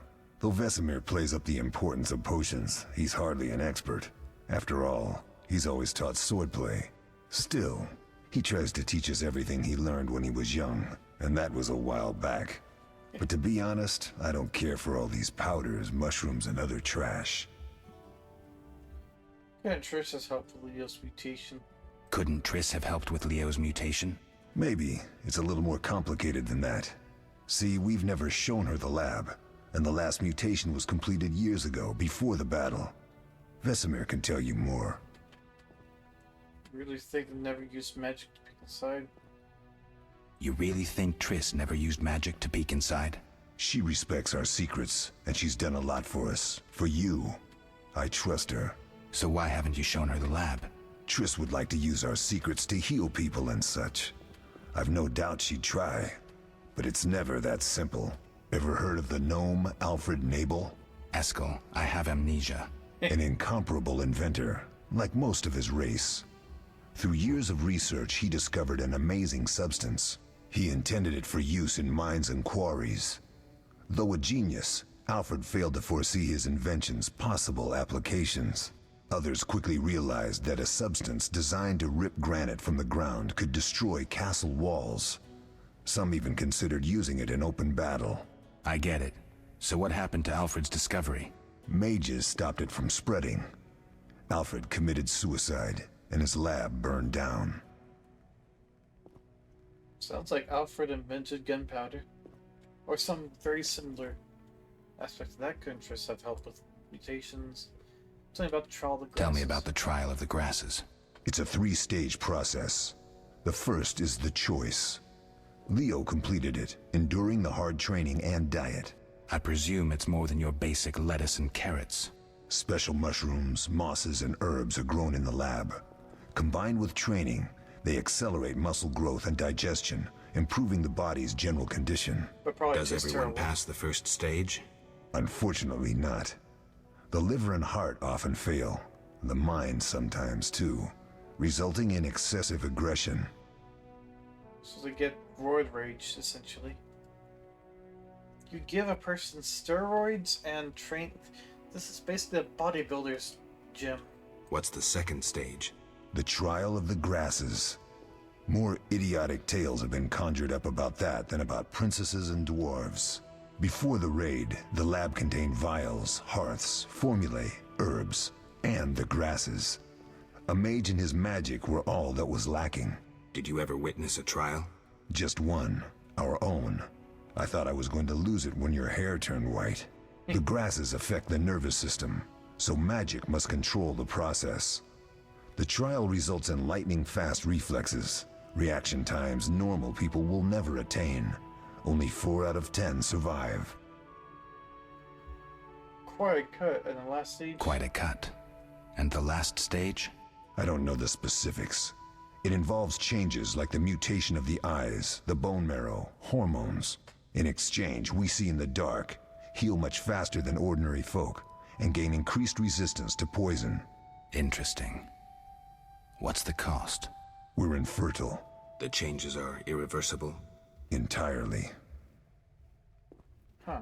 Though Vesemir plays up the importance of potions, he's hardly an expert. After all, he's always taught swordplay. Still, he tries to teach us everything he learned when he was young, and that was a while back. But to be honest, I don't care for all these powders, mushrooms, and other trash. Yeah, Triss has helped with Leo's mutation. Couldn't Triss have helped with Leo's mutation? Maybe. It's a little more complicated than that. See, we've never shown her the lab, and the last mutation was completed years ago, before the battle. Vesemir can tell you more. You really think they never used magic to pick inside? You really think Triss never used magic to peek inside? She respects our secrets, and she's done a lot for us. For you. I trust her. So why haven't you shown her the lab? Triss would like to use our secrets to heal people and such. I've no doubt she'd try, but it's never that simple. Ever heard of the gnome Alfred Nabel? Eskel, I have amnesia. An incomparable inventor, like most of his race. Through years of research, he discovered an amazing substance. He intended it for use in mines and quarries. Though a genius, Alfred failed to foresee his invention's possible applications. Others quickly realized that a substance designed to rip granite from the ground could destroy castle walls. Some even considered using it in open battle. I get it. So what happened to Alfred's discovery? Mages stopped it from spreading. Alfred committed suicide, and his lab burned down. Sounds like Alfred invented gunpowder. Or some very similar aspect of that. Couldn't Triss have helped with mutations? Tell me about the trial of the grasses. Tell me about the trial of the grasses. It's a 3-stage process. The first is the choice. Leo completed it, enduring the hard training and diet. I presume it's more than your basic lettuce and carrots. Special mushrooms, mosses, and herbs are grown in the lab. Combined with training, they accelerate muscle growth and digestion, improving the body's general condition. Does everyone pass the first stage? Unfortunately not. The liver and heart often fail, the mind sometimes too, resulting in excessive aggression. So they get roid rage, essentially. You give a person steroids and train... This is basically a bodybuilder's gym. What's the second stage? The trial of the grasses. More idiotic tales have been conjured up about that than about princesses and dwarves. Before the raid, the lab contained vials, hearths, formulae, herbs, and the grasses. A mage and his magic were all that was lacking. Did you ever witness a trial? Just one, our own. I thought I was going to lose it when your hair turned white. The grasses affect the nervous system, so magic must control the process. The trial results in lightning-fast reflexes, reaction times normal people will never attain. Only 4 out of 10 survive. Quite a cut in the last stage. Quite a cut. And the last stage? I don't know the specifics. It involves changes like the mutation of the eyes, the bone marrow, hormones. In exchange, we see in the dark, heal much faster than ordinary folk, and gain increased resistance to poison. Interesting. What's the cost? We're infertile. The changes are irreversible? Entirely. Huh.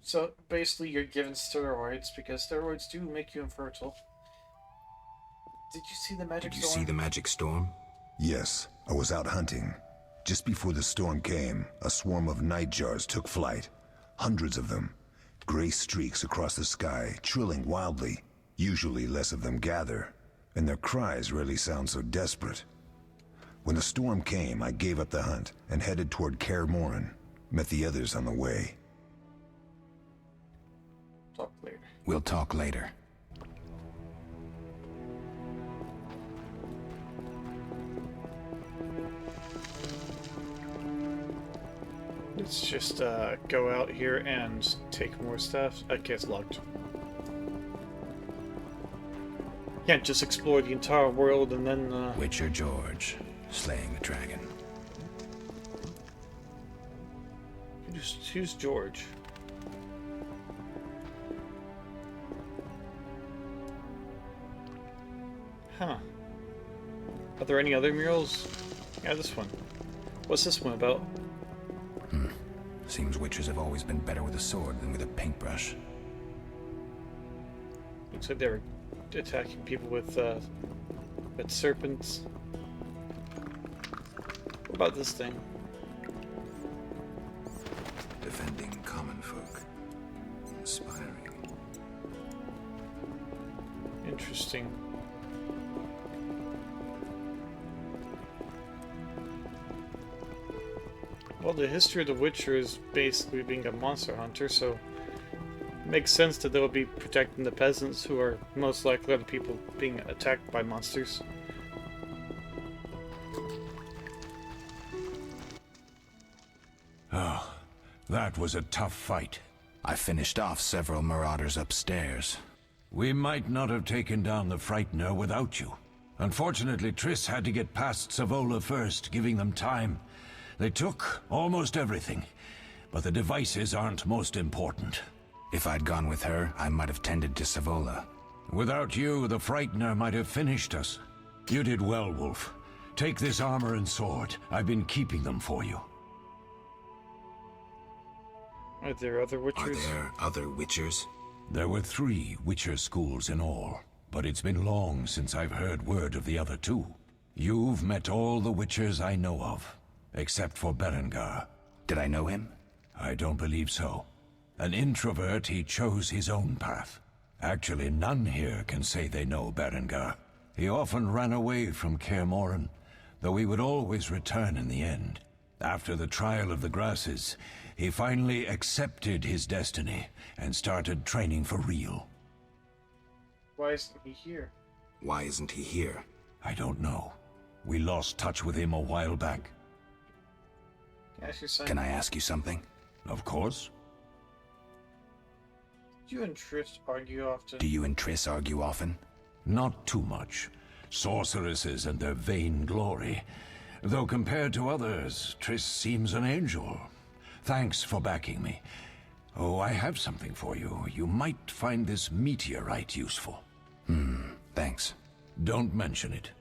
So basically you're given steroids because steroids do make you infertile. Did you see the magic storm? Did you see the magic storm? Yes, I was out hunting. Just before the storm came, a swarm of nightjars took flight. Hundreds of them. Gray streaks across the sky, trilling wildly. Usually less of them gather, and their cries rarely sound so desperate. When the storm came, I gave up the hunt and headed toward Kaer Morhen. Met the others on the way. Talk later. We'll talk later. Let's just go out here and take more stuff. Okay, it's locked. Can't just explore the entire world and then Witcher George, slaying the dragon. Who's George? Huh. Are there any other murals? Yeah, this one. What's this one about? Seems witches have always been better with a sword than with a paintbrush. Looks like they were attacking people with serpents. What about this thing? Defending common folk. Inspiring. Interesting. Well, the history of the Witcher is basically being a monster hunter, so it makes sense that they'll be protecting the peasants, who are most likely other people being attacked by monsters. Oh, that was a tough fight. I finished off several marauders upstairs. We might not have taken down the Frightener without you. Unfortunately, Triss had to get past Savola first, giving them time. They took almost everything, but the devices aren't most important. If I'd gone with her, I might have tended to Savola. Without you, the Frightener might have finished us. You did well, Wolf. Take this armor and sword. I've been keeping them for you. Are there other Witchers? Are there other Witchers? There were 3 Witcher schools in all, but it's been long since I've heard word of the other 2. You've met all the Witchers I know of, except for Berengar. Did I know him? I don't believe so. An introvert, he chose his own path. Actually, none here can say they know Berengar. He often ran away from Kaer Morhen, though he would always return in the end. After the trial of the Grasses, he finally accepted his destiny and started training for real. Why isn't he here? Why isn't he here? I don't know. We lost touch with him a while back. Can I ask you something? Of course. Do you and Triss argue often? Do you and Triss argue often? Not too much. Sorceresses and their vain glory. Though compared to others, Triss seems an angel. Thanks for backing me. Oh, I have something for you. You might find this meteorite useful. Thanks. Don't mention it.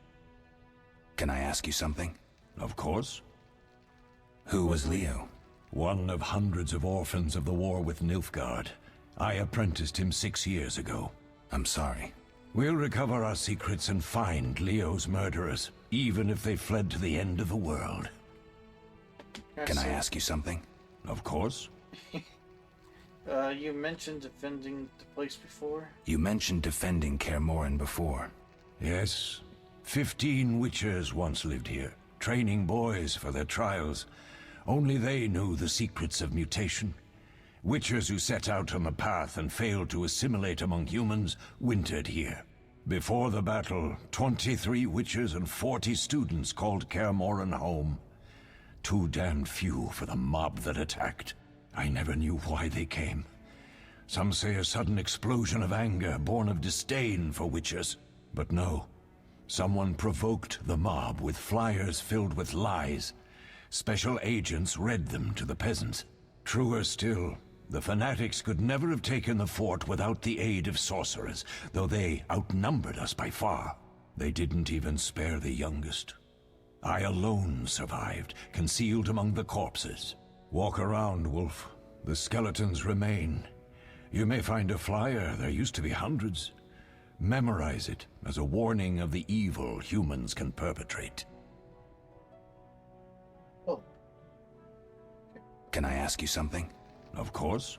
Can I ask you something? Of course. Who was Leo? One of hundreds of orphans of the war with Nilfgaard. I apprenticed him 6 years ago. I'm sorry. We'll recover our secrets and find Leo's murderers, even if they fled to the end of the world. Can I ask you something? Of course. You mentioned defending the place before? You mentioned defending Kaer Morhen before. Yes. 15 Witchers once lived here, training boys for their trials. Only they knew the secrets of mutation. Witchers who set out on the path and failed to assimilate among humans wintered here. Before the battle, 23 Witchers and 40 students called Kaer Morhen home. Too damned few for the mob that attacked. I never knew why they came. Some say a sudden explosion of anger born of disdain for Witchers. But no. Someone provoked the mob with flyers filled with lies. Special agents read them to the peasants. Truer still, the fanatics could never have taken the fort without the aid of sorcerers, though they outnumbered us by far. They didn't even spare the youngest. I alone survived, concealed among the corpses. Walk around, Wolf. The skeletons remain. You may find a flyer, there used to be hundreds. Memorize it as a warning of the evil humans can perpetrate. Oh. Can I ask you something? Of course.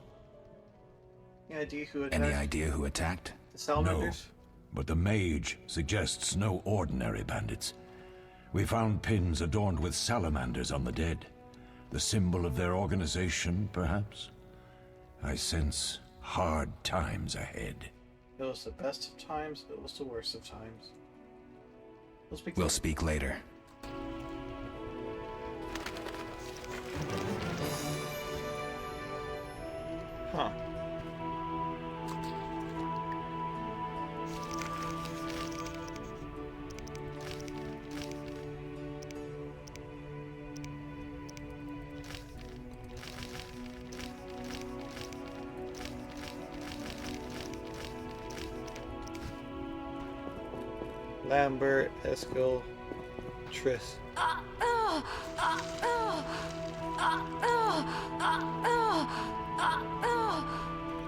Any idea who attacked? Any idea who attacked? The Salamanders? No, but the mage suggests no ordinary bandits. We found pins adorned with salamanders on the dead. The symbol of their organization, perhaps? I sense hard times ahead. It was the best of times, it was the worst of times. We'll speak later. Huh. Lambert, Eskel, Triss.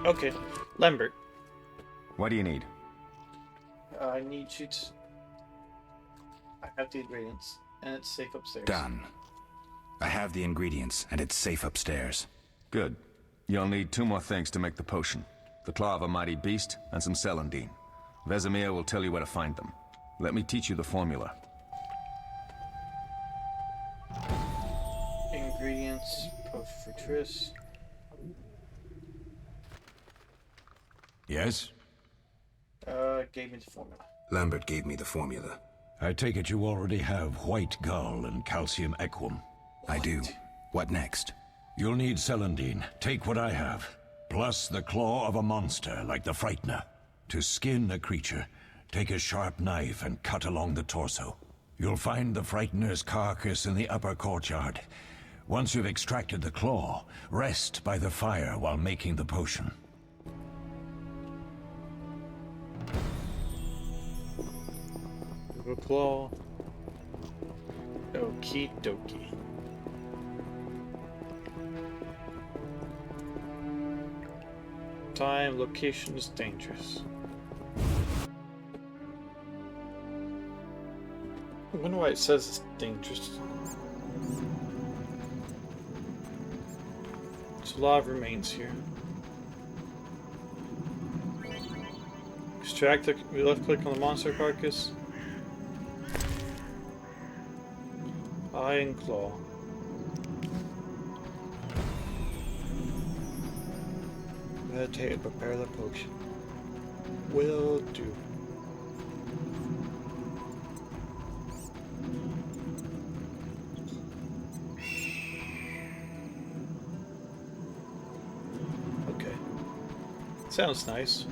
Okay, Lambert. What do you need? I need you to... I have the ingredients, and it's safe upstairs. Done. I have the ingredients, and it's safe upstairs. Good. You'll need 2 more things to make the potion. The claw of a mighty beast, and some celandine. Vesemir will tell you where to find them. Let me teach you the formula. Ingredients, puff for Triss. Yes? Gave me the formula. Lambert gave me the formula. I take it you already have white gull and calcium equum. I do. What next? You'll need celandine. Take what I have. Plus the claw of a monster, like the Frightener. To skin a creature, take a sharp knife and cut along the torso. You'll find the Frightener's carcass in the upper courtyard. Once you've extracted the claw, rest by the fire while making the potion. Claw. Okie dokie. Time, location is dangerous. I wonder why it says it's dangerous. There's a lot of remains here. Extract the... We left click on the monster carcass. Eye and claw. Meditate and prepare the potion. Will do. Okay. Sounds nice.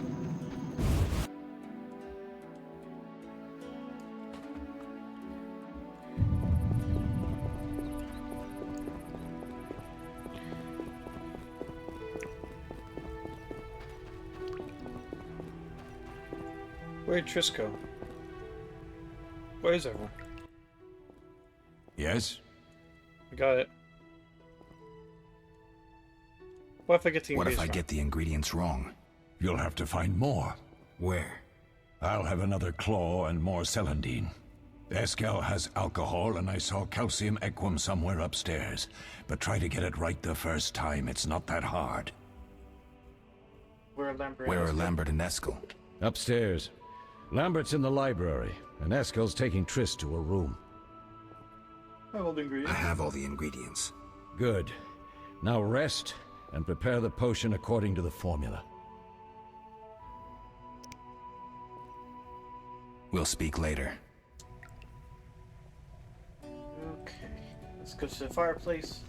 Where'd Triss go? Where is everyone? Yes? I got it. What if I get the What ingredients if I get the ingredients wrong? You'll have to find more. Where? I'll have another claw and more celandine. Eskel has alcohol, and I saw calcium equum somewhere upstairs. But try to get it right the first time. It's not that hard. Where are Lambert? Where are Lambert and Eskel? Upstairs. Lambert's in the library, and Eskel's taking Triss to a room. I hold ingredients. I have all the ingredients. Good. Now rest, and prepare the potion according to the formula. We'll speak later. Okay. Let's go to the fireplace.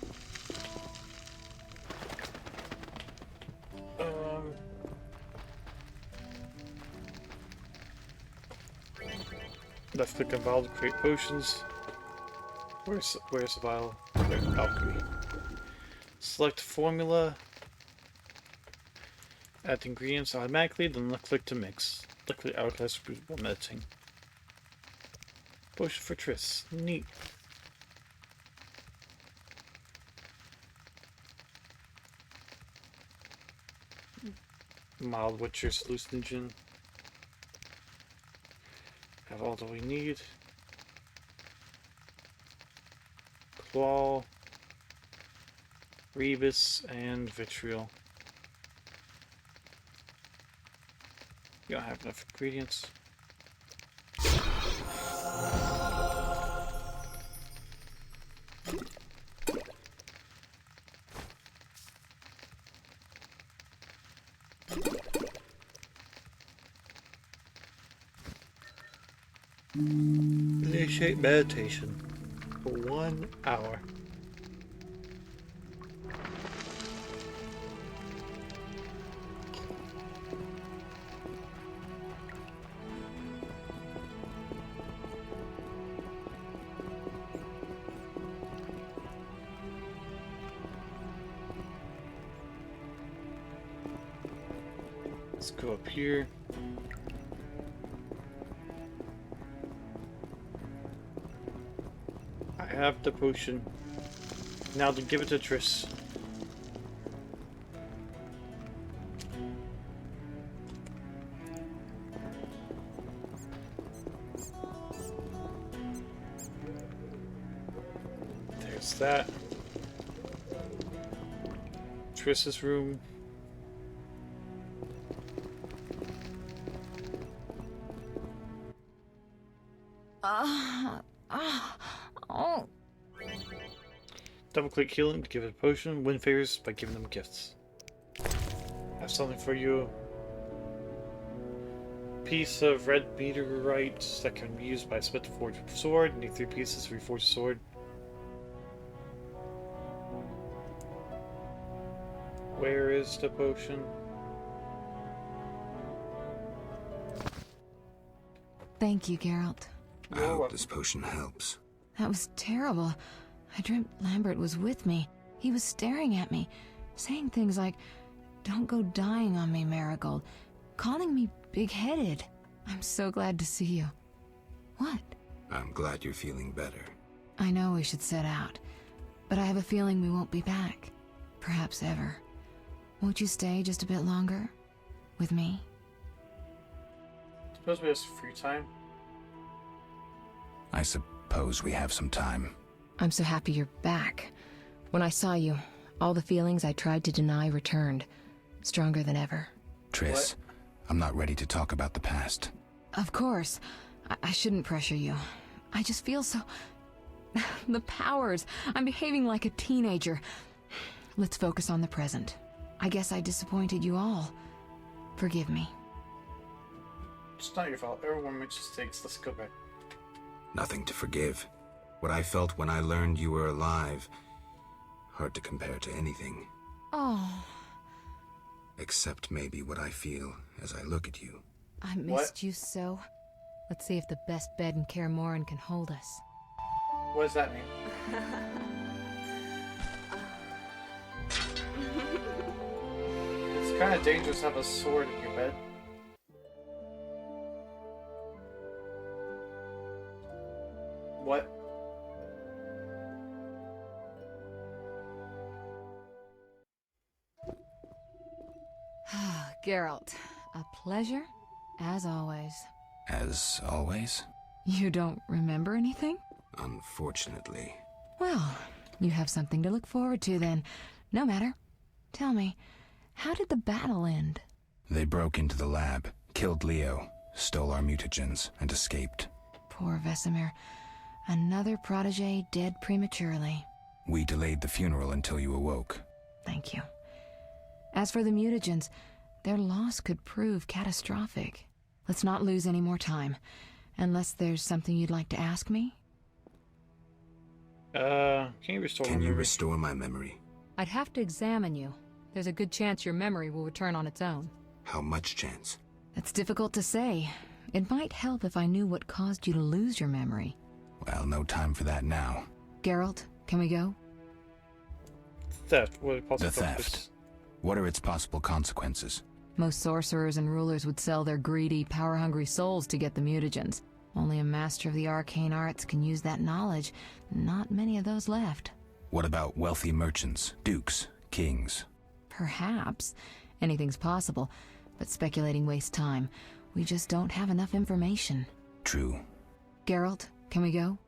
Left click on vial to create potions. Where's the vial? There, alchemy. Select formula. Add the ingredients automatically, then left click to mix. Liquid alkali while meditating. Potion for Triss. Neat. Mild Witcher's hallucinogen. Have all that we need. Claw, Rebus, and Vitriol. You don't have enough ingredients. Initiate meditation for 1 hour. Let's go up here. I have the potion. Now to give it to Triss. There's that. Triss's room. Oh. Double click healing to give it a potion. Win favors by giving them gifts. I have something for you. Piece of red meteorite that can be used by a smith to forge a sword. Need 3 pieces to reforge a sword. Where is the potion? Thank you, Geralt. I hope this potion helps. That was terrible. I dreamt Lambert was with me. He was staring at me, saying things like, "Don't go dying on me, Marigold," calling me big-headed. I'm so glad to see you. What? I'm glad you're feeling better. I know we should set out, but I have a feeling we won't be back. Perhaps ever. Won't you stay just a bit longer? With me? Suppose we have some free time. I suppose we have some time. I'm so happy you're back. When I saw you, all the feelings I tried to deny returned, stronger than ever. Triss, I'm not ready to talk about the past. Of course. I shouldn't pressure you. I just feel so... the powers. I'm behaving like a teenager. Let's focus on the present. I guess I disappointed you all. Forgive me. It's not your fault. Everyone makes mistakes. Let's go back. Nothing to forgive. What I felt when I learned you were alive, hard to compare to anything. Oh. Except maybe what I feel as I look at you. I missed you so. Let's see if the best bed in Kaer Morhen can hold us. What does that mean? It's kind of dangerous to have a sword in your bed. What? Geralt, a pleasure, as always. As always? You don't remember anything? Unfortunately. Well, you have something to look forward to then. No matter. Tell me, how did the battle end? They broke into the lab, killed Leo, stole our mutagens, and escaped. Poor Vesemir. Another protege dead prematurely. We delayed the funeral until you awoke. Thank you. As for the mutagens, their loss could prove catastrophic. Let's not lose any more time. Unless there's something you'd like to ask me? Can you restore my memory? Can you restore my memory? I'd have to examine you. There's a good chance your memory will return on its own. How much chance? That's difficult to say. It might help if I knew what caused you to lose your memory. Well, no time for that now. Geralt, can we go? Theft. What are possible The theft. What are its possible consequences? Most sorcerers and rulers would sell their greedy, power-hungry souls to get the mutagens. Only a master of the arcane arts can use that knowledge. Not many of those left. What about wealthy merchants, dukes, kings? Perhaps. Anything's possible. But speculating wastes time. We just don't have enough information. True. Geralt, can we go?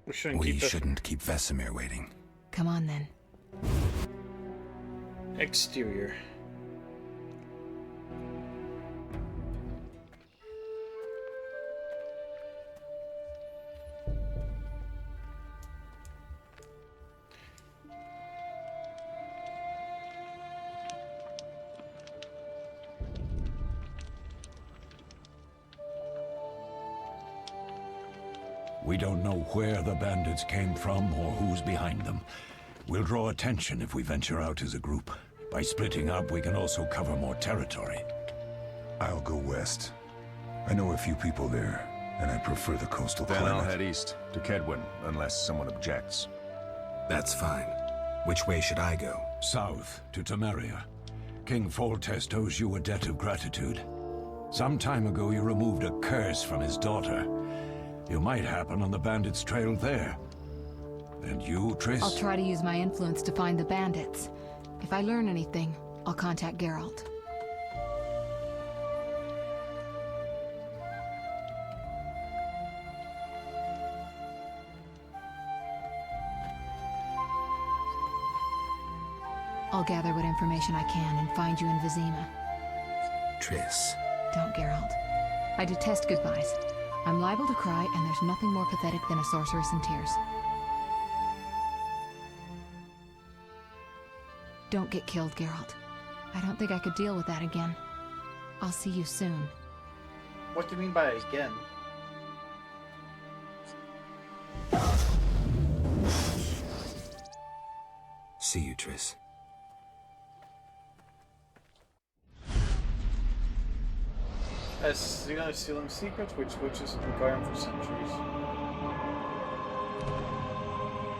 We shouldn't keep Vesemir waiting. Come on then. Exterior. We don't know where the bandits came from or who's behind them. We'll draw attention if we venture out as a group. By splitting up, we can also cover more territory. I'll go west. I know a few people there, and I prefer the coastal Then climate. I'll head east, to Kedwin, unless someone objects. That's fine. Which way should I go? South, to Temeria. King Foltest owes you a debt of gratitude. Some time ago you removed a curse from his daughter. You might happen on the bandits' trail there. And you, Triss? I'll try to use my influence to find the bandits. If I learn anything, I'll contact Geralt. I'll gather what information I can and find you in Vizima. Triss. Don't, Geralt. I detest goodbyes. I'm liable to cry, and there's nothing more pathetic than a sorceress in tears. Don't get killed, Geralt. I don't think I could deal with that again. I'll see you soon. What do you mean by again? See you, Triss. As Xena is stealing secrets, which witches have been guarding for centuries.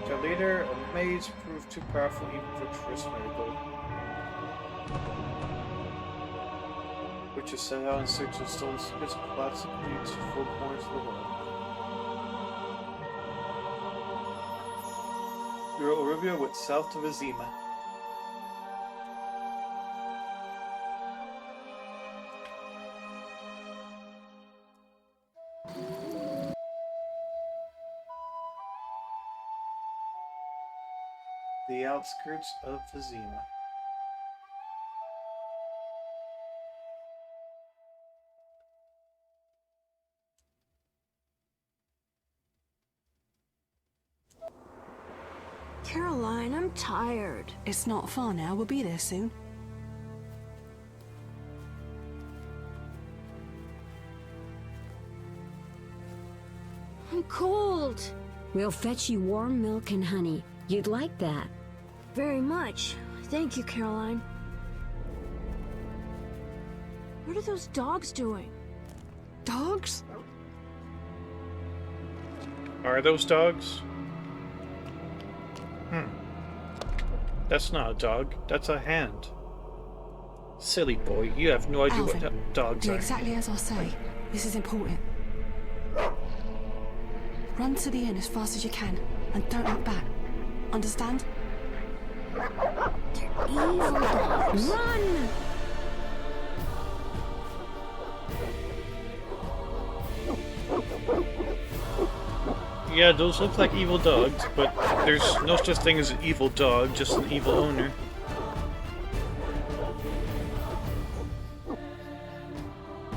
The leader, a mage, proved too powerful even for Triss Merigold. Witches set out in search of stolen secrets, plots and leads to four corners of the world. Oribia went south to Vizima. The outskirts of Vizima. Caroline, I'm tired. It's not far now. We'll be there soon. I'm cold. We'll fetch you warm milk and honey. You'd like that. Very much. Thank you, Caroline. What are those dogs doing? Dogs? Are those dogs? That's not a dog. That's a hand. Silly boy, you have no idea Alvin, what dogs do are. exactly as I say. This is important. Run to the inn as fast as you can, and don't look back. Understand? They're evil dogs. Run! Yeah, those look like evil dogs, but there's no such thing as an evil dog, just an evil owner.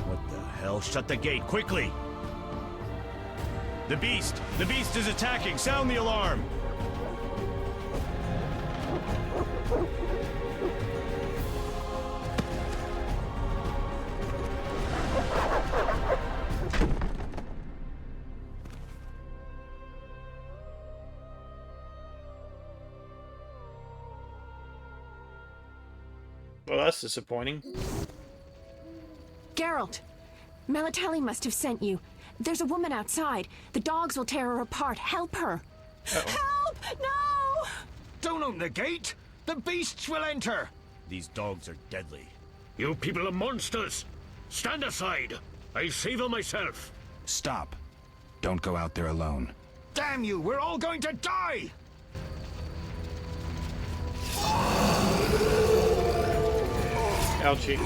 What the hell? Shut the gate, quickly! The beast! The beast is attacking! Sound the alarm! Well, that's disappointing. Geralt! Melatelli must have sent you. There's a woman outside. The dogs will tear her apart. Help her. Help! No! Don't open the gate! The beasts will enter! These dogs are deadly. You people are monsters! Stand aside! I'll save them myself! Stop. Don't go out there alone. Damn you! We're all going to die! Ouchie.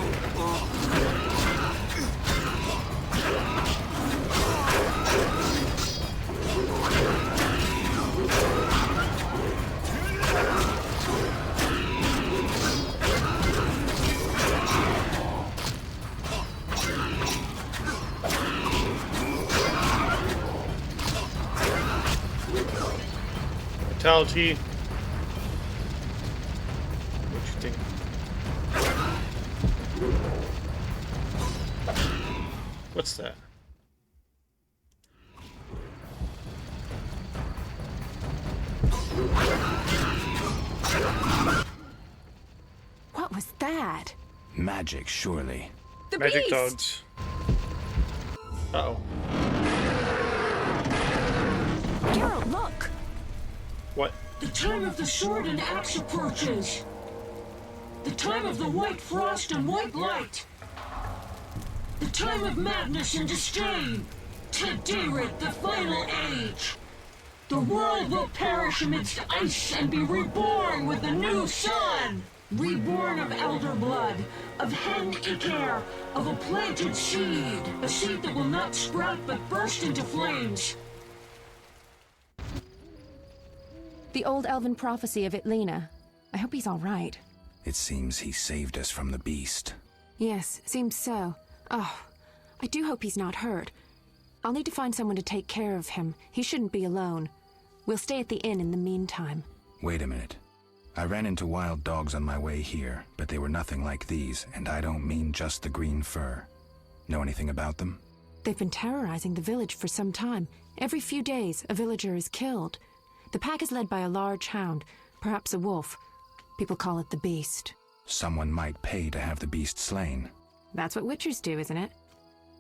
Fatality. What you think? What's that? What was that? Magic, surely. The Magic beast! dogs. Uh-oh. Geralt, look! What? The time of the sword and axe approaches. The time of the white frost and white light. The time of madness and disdain. Tadirit, the final age. The world will perish amidst ice and be reborn with a new sun. Reborn of elder blood, of Hen Iker, of a planted seed. A seed that will not sprout but burst into flames. The old elven prophecy of Itlena. I hope he's all right. It seems he saved us from the beast. Yes, seems so. Oh, I do hope he's not hurt. I'll need to find someone to take care of him. He shouldn't be alone. We'll stay at the inn in the meantime. Wait a minute. I ran into wild dogs on my way here, but they were nothing like these, and I don't mean just the green fur. Know anything about them? They've been terrorizing the village for some time. Every few days, a villager is killed. The pack is led by a large hound, perhaps a wolf. People call it the Beast. Someone might pay to have the beast slain. That's what witchers do, isn't it?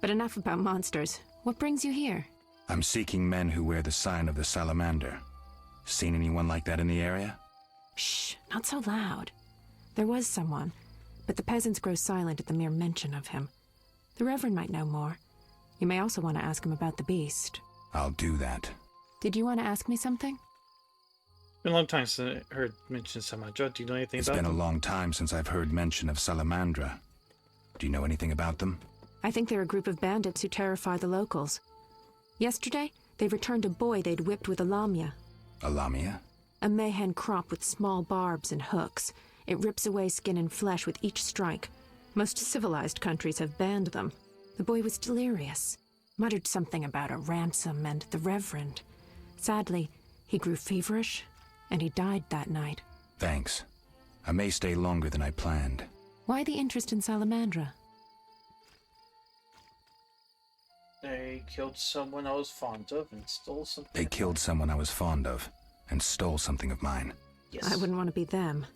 But enough about monsters. What brings you here? I'm seeking men who wear the sign of the salamander. Seen anyone like that in the area? Shh, not so loud. There was someone, but the peasants grow silent at the mere mention of him. The Reverend might know more. You may also want to ask him about the beast. I'll do that. Did you want to ask me something? It's been a long time since I heard mention of Salamandra. Do you know anything about them? It's been a long time since I've heard mention of Salamandra. Do you know anything about them? I think they're a group of bandits who terrify the locals. Yesterday, they returned a boy they'd whipped with a lamia. A lamia? A mayhen crop with small barbs and hooks. It rips away skin and flesh with each strike. Most civilized countries have banned them. The boy was delirious. Muttered something about a ransom and the Reverend. Sadly, he grew feverish, and he died that night. Thanks. I may stay longer than I planned. Why the interest in Salamandra? They killed someone I was fond of and stole something. They killed someone I was fond of and stole something of mine. Yes. I wouldn't want to be them.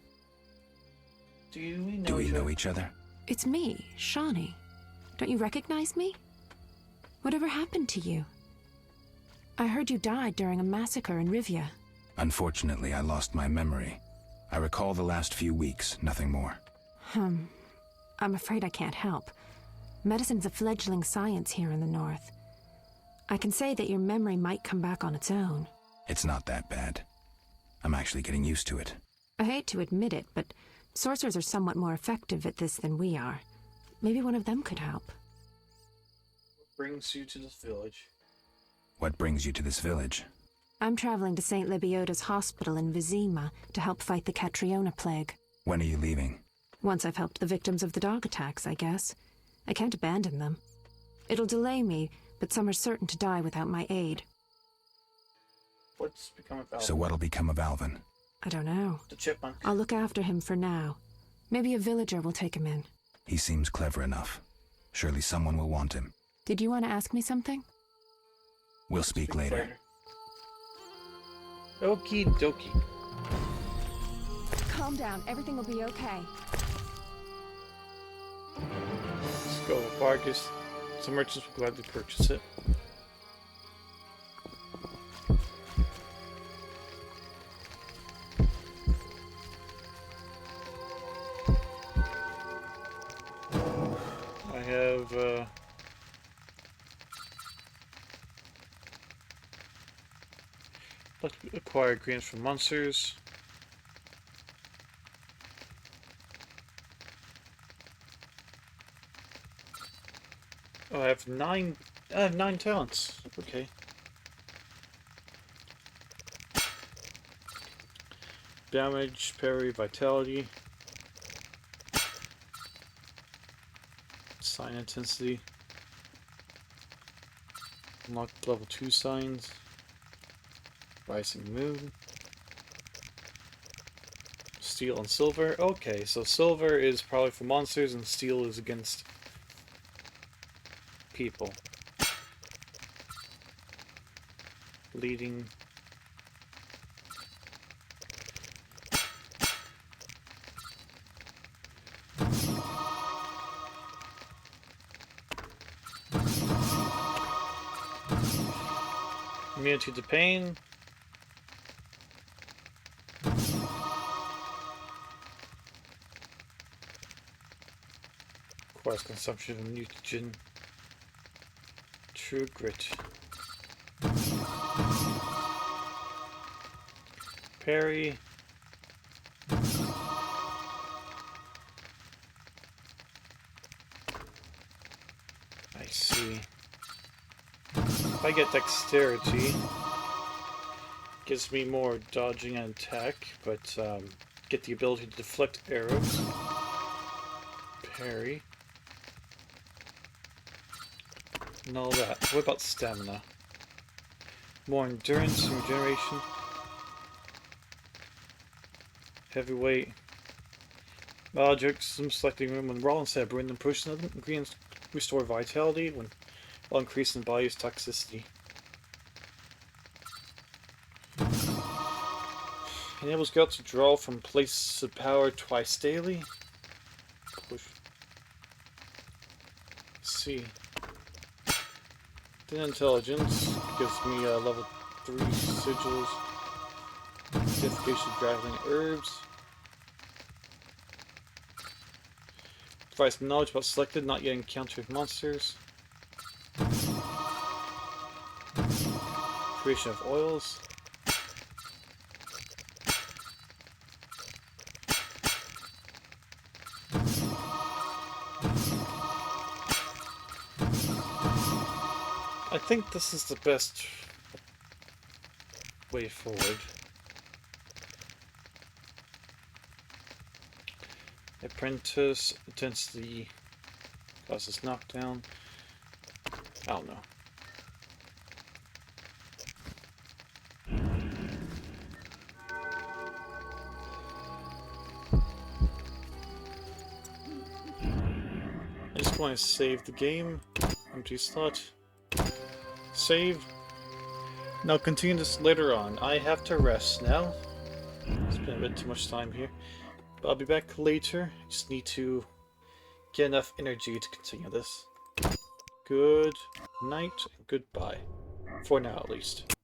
Do we know each other? It's me, Shani. Don't you recognize me? Whatever happened to you? I heard you died during a massacre in Rivia. Unfortunately, I lost my memory. I recall the last few weeks, nothing more. I'm afraid I can't help. Medicine's a fledgling science here in the north. I can say that your memory might come back on its own. It's not that bad. I'm actually getting used to it. I hate to admit it, but sorcerers are somewhat more effective at this than we are. Maybe one of them could help. What brings you to this village? What brings you to this village? I'm traveling to St. Lebioda's hospital in Vizima to help fight the Catriona plague. When are you leaving? Once I've helped the victims of the dog attacks, I guess. I can't abandon them. It'll delay me, but some are certain to die without my aid. What's become of Alvin? So what'll become of Alvin? I don't know. The chipmunk. I'll look after him for now. Maybe a villager will take him in. He seems clever enough. Surely someone will want him. Did you want to ask me something? We'll speak later. Okie dokie. Calm down. Everything will be okay. Let's go. Vargas. Some merchants will gladly purchase it. I have let's acquire greens from monsters. Oh, I have nine talents. Okay. Damage, parry, vitality. Sign intensity. Unlock level 2 signs. Rising moon. Steel and silver. Okay, so silver is probably for monsters and steel is against people. Leading. Immunity to pain. Requires consumption of mutagen. True grit. Parry. I see. If I get dexterity, gives me more dodging and attack, but get the ability to deflect arrows. Parry. And all that. What about stamina? More endurance and regeneration. Heavyweight. Objects, some selecting room when raw instead of burn and push them. Green restore vitality while increasing body's toxicity. Enables scouts to draw from places of power twice daily. Push. Let's see. Then intelligence gives me level 3 sigils. Identification of grappling herbs. Provides knowledge about selected, not yet encountered monsters. Creation of oils. I think this is the best way forward. Apprentice intensity causes knockdown. I don't know. I just want to save the game. Empty slot. Save. Now continue this later on. I have to rest now. It's been a bit too much time here. But I'll be back later. Just need to get enough energy to continue this. Good night. Goodbye. For now, at least.